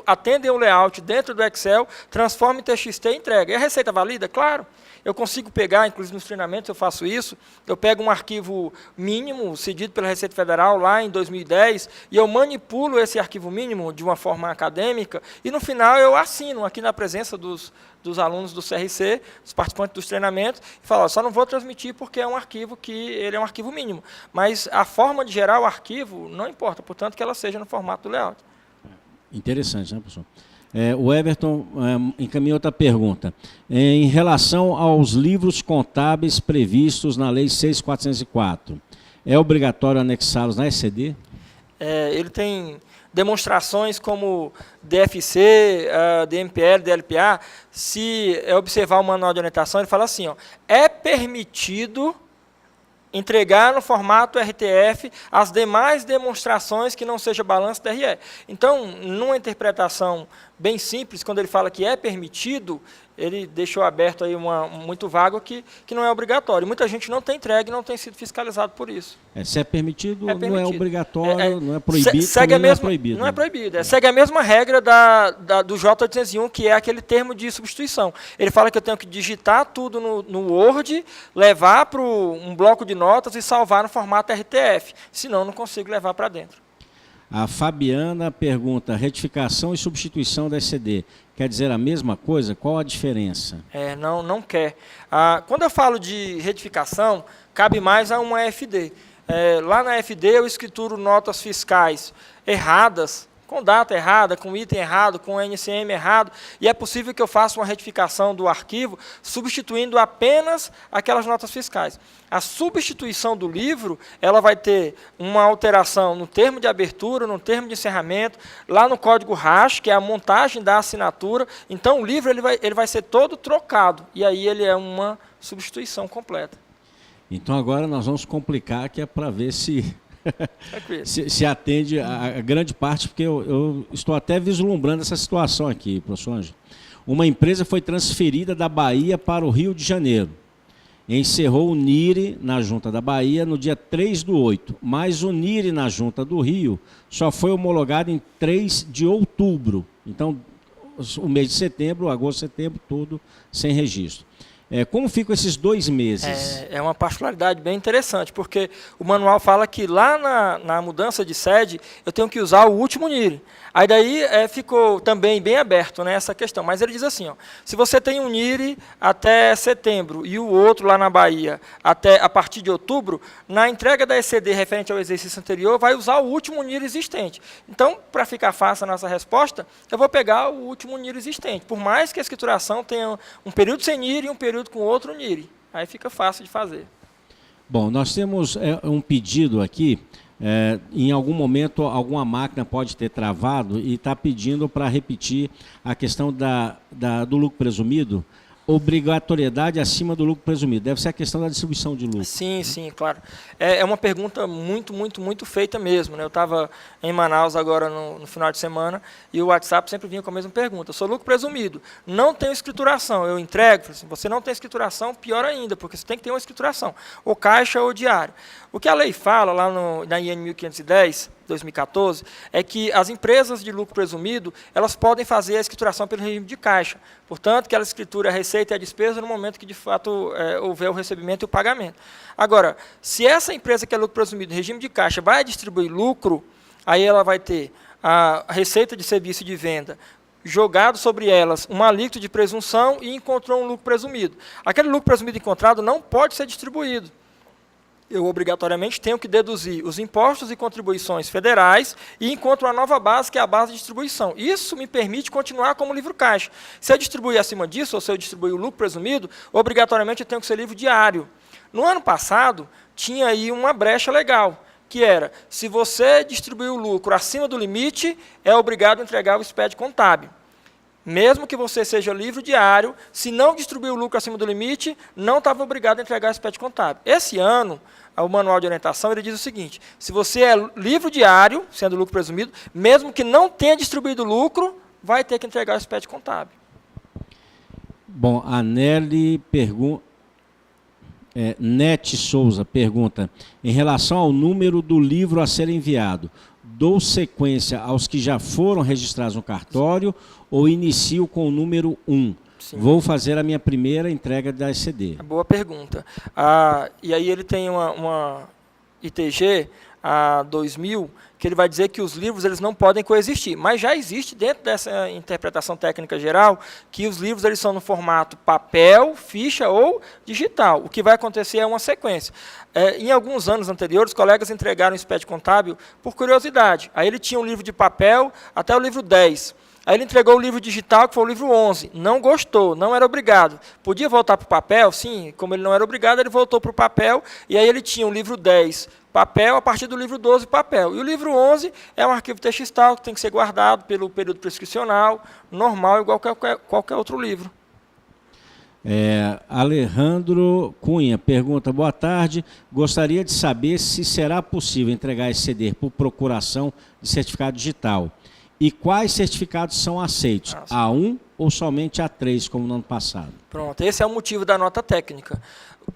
atendem o layout dentro do Excel, transformam em TXT e entregam. E a receita valida? Claro. Eu consigo pegar, inclusive nos treinamentos eu faço isso, eu pego um arquivo mínimo, cedido pela Receita Federal lá em 2010, e eu manipulo esse arquivo mínimo de uma forma acadêmica, e no final eu assino aqui na presença dos alunos do CRC, dos participantes dos treinamentos, e falo, só não vou transmitir porque é um arquivo ele é um arquivo mínimo. Mas a forma de gerar o arquivo não importa, portanto que ela seja no formato do layout. Interessante, né, professor? O Everton encaminhou outra pergunta. Em relação aos livros contábeis previstos na Lei 6.404, é obrigatório anexá-los na ECD? Ele tem demonstrações como DFC, DMPL, DLPA. Se observar o manual de orientação, ele fala assim, é permitido entregar no formato RTF as demais demonstrações que não seja balanço DRE. Então, numa interpretação bem simples, quando ele fala que é permitido, ele deixou aberto aí muito vago que não é obrigatório. Muita gente não tem entregue e não tem sido fiscalizado por isso. Se é permitido, não é obrigatório, não é proibido, não é proibido. Não é proibido. Segue a mesma regra do J801, que é aquele termo de substituição. Ele fala que eu tenho que digitar tudo no Word, levar para um bloco de notas e salvar no formato RTF. Senão, não consigo levar para dentro. A Fabiana pergunta, retificação e substituição da ECD, quer dizer a mesma coisa? Qual a diferença? Não quer. Quando eu falo de retificação, cabe mais a uma FD. Lá na FD eu escrituro notas fiscais erradas, com data errada, com item errado, com NCM errado, e é possível que eu faça uma retificação do arquivo, substituindo apenas aquelas notas fiscais. A substituição do livro, ela vai ter uma alteração no termo de abertura, no termo de encerramento, lá no código RAS, que é a montagem da assinatura. Então, o livro ele vai ser todo trocado, e aí ele é uma substituição completa. Então, agora nós vamos complicar, que é para ver se se atende a grande parte, porque eu estou até vislumbrando essa situação aqui, professor Ângelo. Uma empresa foi transferida da Bahia para o Rio de Janeiro. Encerrou o NIRE na Junta da Bahia no dia 3/8, mas o NIRE na Junta do Rio só foi homologado em 3 de outubro. Então, o mês de setembro, agosto, setembro, tudo sem registro. Como ficam esses 2 meses? É uma particularidade bem interessante, porque o manual fala que lá na mudança de sede eu tenho que usar o último NIRE. Aí daí ficou também bem aberto, né, essa questão. Mas ele diz assim, se você tem um NIRE até setembro e o outro lá na Bahia a partir de outubro, na entrega da ECD referente ao exercício anterior, vai usar o último NIRE existente. Então, para ficar fácil a nossa resposta, eu vou pegar o último NIRE existente, por mais que a escrituração tenha um período sem NIRE e um período com outro NIRE. Aí fica fácil de fazer. Bom, nós temos um pedido aqui. Em algum momento, alguma máquina pode ter travado e está pedindo para repetir a questão do lucro presumido, obrigatoriedade acima do lucro presumido. Deve ser a questão da distribuição de lucro. Sim, claro. É uma pergunta muito feita mesmo, né? Eu estava em Manaus agora no final de semana e o WhatsApp sempre vinha com a mesma pergunta. Sou lucro presumido, não tenho escrituração, eu entrego. Assim, você não tem escrituração, pior ainda, porque você tem que ter uma escrituração, ou caixa ou diário. O que a lei fala lá na IN 1510, 2014, é que as empresas de lucro presumido, elas podem fazer a escrituração pelo regime de caixa. Portanto, que ela escritura a receita e a despesa no momento que, de fato, houver o recebimento e o pagamento. Agora, se essa empresa que é lucro presumido, regime de caixa, vai distribuir lucro, aí ela vai ter a receita de serviço e de venda, jogado sobre elas uma alíquota de presunção e encontrou um lucro presumido. Aquele lucro presumido encontrado não pode ser distribuído. Eu obrigatoriamente tenho que deduzir os impostos e contribuições federais e encontro uma nova base, que é a base de distribuição. Isso me permite continuar como livro caixa. Se eu distribuir acima disso, ou se eu distribuir o lucro presumido, obrigatoriamente eu tenho que ser livro diário. No ano passado, tinha aí uma brecha legal, que era, se você distribuir o lucro acima do limite, é obrigado a entregar o SPED contábil. Mesmo que você seja livro diário, se não distribuir o lucro acima do limite, não estava obrigado a entregar o SPED contábil. Esse ano, o manual de orientação, ele diz o seguinte: se você é livro diário, sendo lucro presumido, mesmo que não tenha distribuído lucro, vai ter que entregar o SPED contábil. Bom, a Nelly pergunta, Nete Souza pergunta, em relação ao número do livro a ser enviado, dou sequência aos que já foram registrados no cartório ou inicio com o número 1? Sim. Vou fazer a minha primeira entrega da SCD. Boa pergunta. E aí ele tem uma ITG, a 2000, que ele vai dizer que os livros eles não podem coexistir, mas já existe dentro dessa interpretação técnica geral que os livros eles são no formato papel, ficha ou digital. O que vai acontecer é uma sequência. Em alguns anos anteriores, os colegas entregaram o SPED contábil por curiosidade. Aí ele tinha um livro de papel até o livro 10. Aí ele entregou o livro digital, que foi o livro 11. Não gostou, não era obrigado. Podia voltar para o papel? Sim, como ele não era obrigado, ele voltou para o papel, e aí ele tinha o livro 10, papel, a partir do livro 12, papel. E o livro 11 é um arquivo textual que tem que ser guardado pelo período prescricional, normal, igual qualquer outro livro. Alejandro Cunha pergunta, boa tarde, gostaria de saber se será possível entregar esse CD por procuração de certificado digital. E quais certificados são aceitos? A1 ou somente A3, como no ano passado? Pronto, esse é o motivo da nota técnica.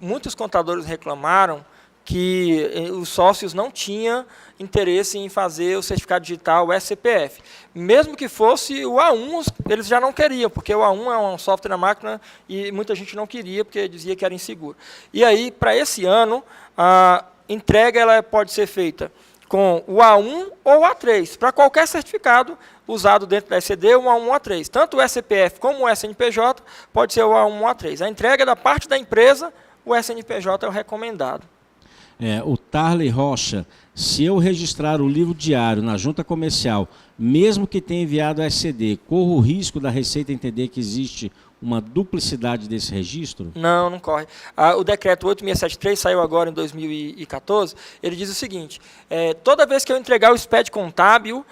Muitos contadores reclamaram que os sócios não tinham interesse em fazer o certificado digital, o SCPF. Mesmo que fosse o A1, eles já não queriam, porque o A1 é um software na máquina e muita gente não queria, porque dizia que era inseguro. E aí, para esse ano, a entrega ela pode ser feita com o A1 ou o A3, para qualquer certificado usado dentro da SCD, o A1 ou A3. Tanto o SCPF como o SNPJ pode ser o A1 ou A3. A entrega da parte da empresa, o SNPJ é o recomendado. O Tarley Rocha, se eu registrar o livro diário na junta comercial, mesmo que tenha enviado a SCD, corro o risco da Receita entender que existe uma duplicidade desse registro? Não, não corre. O decreto 8673 saiu agora em 2014, ele diz o seguinte, toda vez que eu entregar o SPED contábil,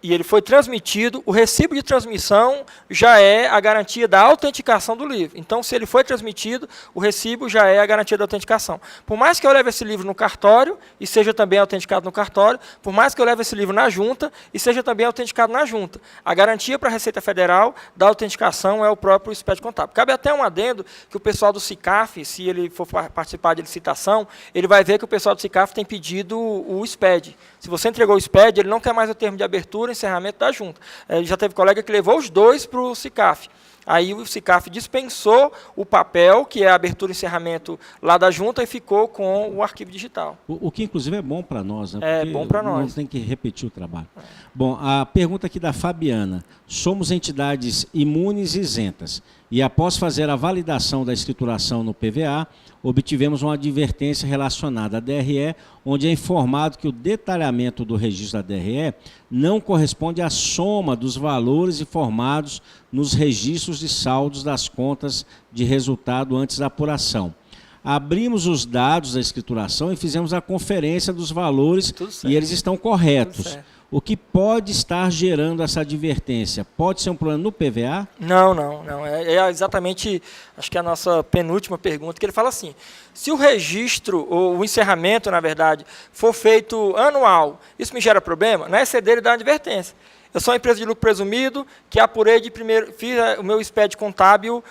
e ele foi transmitido, o recibo de transmissão já é a garantia da autenticação do livro. Então, se ele foi transmitido, o recibo já é a garantia da autenticação. Por mais que eu leve esse livro no cartório, e seja também autenticado no cartório, por mais que eu leve esse livro na junta, e seja também autenticado na junta, a garantia para a Receita Federal da autenticação é o próprio SPED contábil. Cabe até um adendo que o pessoal do SICAF, se ele for participar de licitação, ele vai ver que o pessoal do SICAF tem pedido o SPED. Se você entregou o SPED, ele não quer mais o termo de abertura, encerramento da junta. Já teve colega que levou os dois para o SICAF. Aí o SICAF dispensou o papel, que é a abertura e encerramento lá da junta, e ficou com o arquivo digital. O que, inclusive, é bom para nós, né? É bom para nós. Não tem que repetir o trabalho. Bom, a pergunta aqui da Fabiana. Somos entidades imunes e isentas. E após fazer a validação da escrituração no PVA, obtivemos uma advertência relacionada à DRE, onde é informado que o detalhamento do registro da DRE não corresponde à soma dos valores informados nos registros de saldos das contas de resultado antes da apuração. Abrimos os dados da escrituração e fizemos a conferência dos valores e eles estão corretos. O que pode estar gerando essa advertência? Pode ser um problema no PVA? Não. É exatamente, acho que é a nossa penúltima pergunta, que ele fala assim, se o registro, ou o encerramento, na verdade, for feito anual, isso me gera problema? Na SCD ele dá uma advertência. Eu sou uma empresa de lucro presumido, que apurei fiz o meu SPED contábil,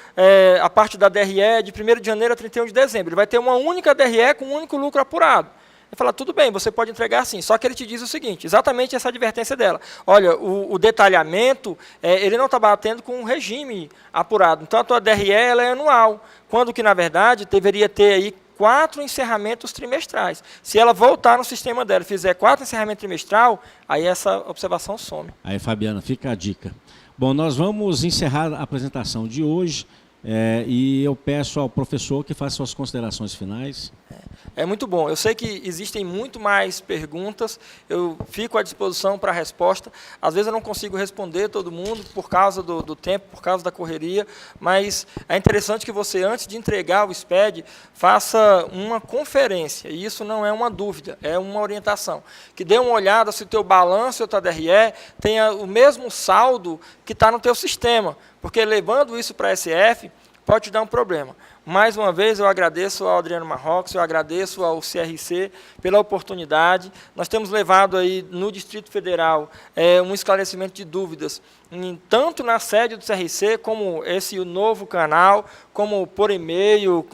a parte da DRE, de 1º de janeiro a 31 de dezembro. Ele vai ter uma única DRE com um único lucro apurado. Ele fala, tudo bem, você pode entregar assim, só que ele te diz o seguinte, exatamente essa advertência dela. Olha, o detalhamento, ele não está batendo com um regime apurado. Então, a tua DRE ela é anual, quando que, na verdade, deveria ter aí 4 encerramentos trimestrais. Se ela voltar no sistema dela e fizer 4 encerramentos trimestral, aí essa observação some. Aí, Fabiana, fica a dica. Bom, nós vamos encerrar a apresentação de hoje e eu peço ao professor que faça suas considerações finais. É muito bom. Eu sei que existem muito mais perguntas, eu fico à disposição para a resposta. Às vezes eu não consigo responder todo mundo por causa do tempo, por causa da correria, mas é interessante que você, antes de entregar o SPED, faça uma conferência. E isso não é uma dúvida, é uma orientação. Que dê uma olhada se o teu balanço e a tua DRE tenha o mesmo saldo que está no teu sistema, porque levando isso para a SF, pode te dar um problema. Mais uma vez, eu agradeço ao Adriano Marrocos, eu agradeço ao CRC pela oportunidade. Nós temos levado aí no Distrito Federal um esclarecimento de dúvidas, tanto na sede do CRC, como esse novo canal, como por e-mail,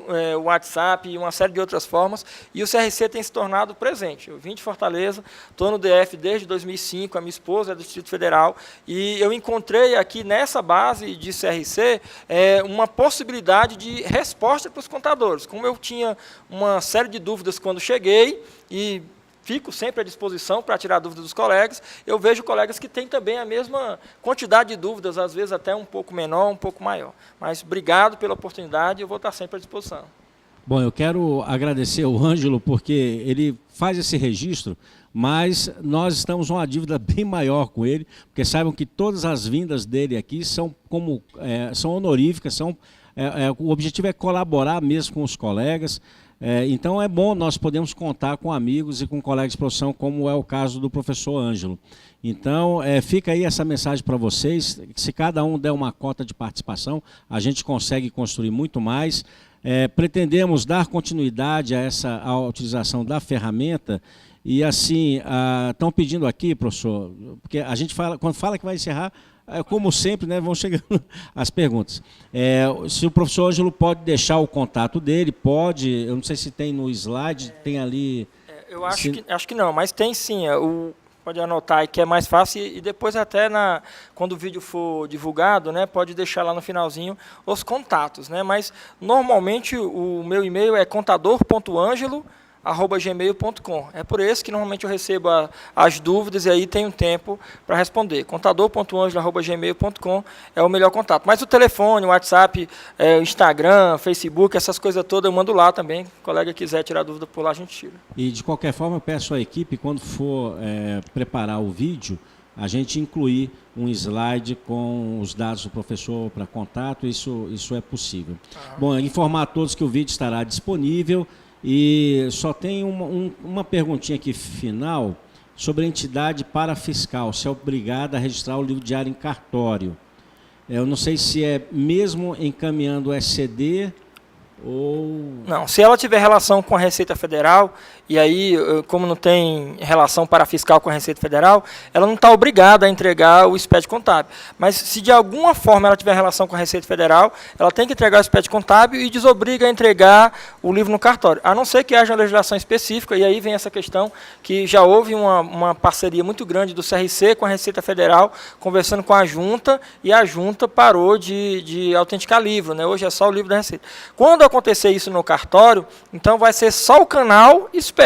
WhatsApp e uma série de outras formas, e o CRC tem se tornado presente. Eu vim de Fortaleza, estou no DF desde 2005, a minha esposa é do Distrito Federal, e eu encontrei aqui nessa base de CRC uma possibilidade de resposta para os contadores. Como eu tinha uma série de dúvidas quando cheguei, e fico sempre à disposição para tirar dúvidas dos colegas, eu vejo colegas que têm também a mesma quantidade de dúvidas, às vezes até um pouco menor, um pouco maior. Mas obrigado pela oportunidade, eu vou estar sempre à disposição. Bom, eu quero agradecer ao Ângelo, porque ele faz esse registro, mas nós estamos uma dívida bem maior com ele, porque saibam que todas as vindas dele aqui são honoríficas, o objetivo é colaborar mesmo com os colegas. Então é bom nós podemos contar com amigos e com colegas de profissão, como é o caso do professor Ângelo. Então fica aí essa mensagem para vocês, se cada um der uma cota de participação, a gente consegue construir muito mais. Pretendemos dar continuidade à utilização da ferramenta. E assim, estão pedindo aqui, professor, porque a gente fala, quando fala que vai encerrar, como sempre, né, vão chegando as perguntas. Se o professor Ângelo pode deixar o contato dele, pode, eu não sei se tem no slide, tem ali... Eu acho que não, mas tem sim, pode anotar aí que é mais fácil, e depois até quando o vídeo for divulgado, né, pode deixar lá no finalzinho os contatos, né, mas normalmente o meu e-mail é contador.angelo@gmail.com. É por esse que normalmente eu recebo as dúvidas e aí tenho tempo para responder. contador.angelo@gmail.com é o melhor contato. Mas o telefone, o WhatsApp, Instagram, Facebook, essas coisas todas eu mando lá também. Se o colega quiser tirar dúvida por lá, a gente tira. E de qualquer forma eu peço à equipe, quando for preparar o vídeo, a gente incluir um slide com os dados do professor para contato, isso é possível. Bom, informar a todos que o vídeo estará disponível. E só tem uma perguntinha aqui final sobre a entidade parafiscal, se é obrigada a registrar o livro diário em cartório. Eu não sei se é mesmo encaminhando o SCD ou... Não, se ela tiver relação com a Receita Federal, e aí, como não tem relação parafiscal com a Receita Federal, ela não está obrigada a entregar o SPED contábil. Mas se de alguma forma ela tiver relação com a Receita Federal, ela tem que entregar o SPED contábil e desobriga a entregar o livro no cartório. A não ser que haja uma legislação específica, e aí vem essa questão que já houve uma parceria muito grande do CRC com a Receita Federal, conversando com a Junta, e a Junta parou de autenticar livro, né? Hoje é só o livro da Receita. Quando acontecer isso no cartório, então vai ser só o canal SPED.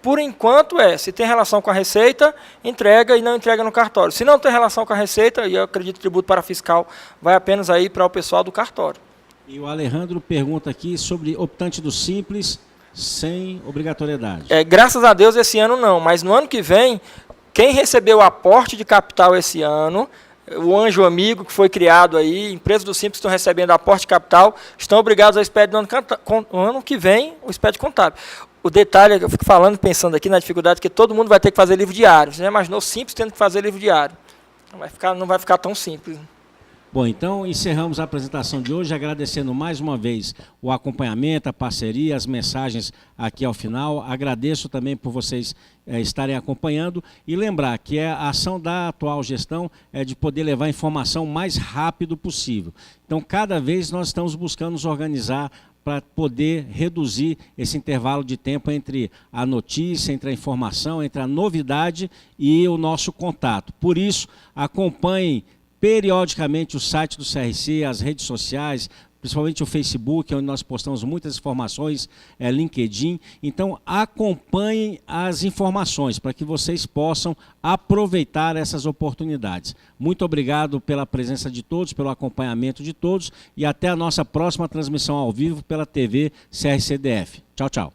Por enquanto se tem relação com a Receita, entrega e não entrega no cartório. Se não tem relação com a Receita, e eu acredito que o tributo parafiscal vai apenas aí para o pessoal do cartório. E o Alejandro pergunta aqui sobre optante do Simples sem obrigatoriedade. Graças a Deus esse ano não, mas no ano que vem, quem recebeu aporte de capital esse ano, o Anjo Amigo, que foi criado aí, empresas do Simples estão recebendo aporte de capital, estão obrigados a SPED no ano que vem, o SPED contábil. O detalhe, eu fico falando, pensando aqui na dificuldade, que todo mundo vai ter que fazer livro diário. Você já imaginou Simples tendo que fazer livro diário? Não vai ficar tão simples. Bom, então encerramos a apresentação de hoje, agradecendo mais uma vez o acompanhamento, a parceria, as mensagens aqui ao final. Agradeço também por vocês estarem acompanhando e lembrar que a ação da atual gestão é de poder levar a informação o mais rápido possível. Então, cada vez nós estamos buscando nos organizar para poder reduzir esse intervalo de tempo entre a notícia, entre a informação, entre a novidade e o nosso contato. Por isso, acompanhem periodicamente o site do CRC, as redes sociais, principalmente o Facebook, onde nós postamos muitas informações, LinkedIn. Então, acompanhem as informações para que vocês possam aproveitar essas oportunidades. Muito obrigado pela presença de todos, pelo acompanhamento de todos e até a nossa próxima transmissão ao vivo pela TV CRCDF. Tchau, tchau.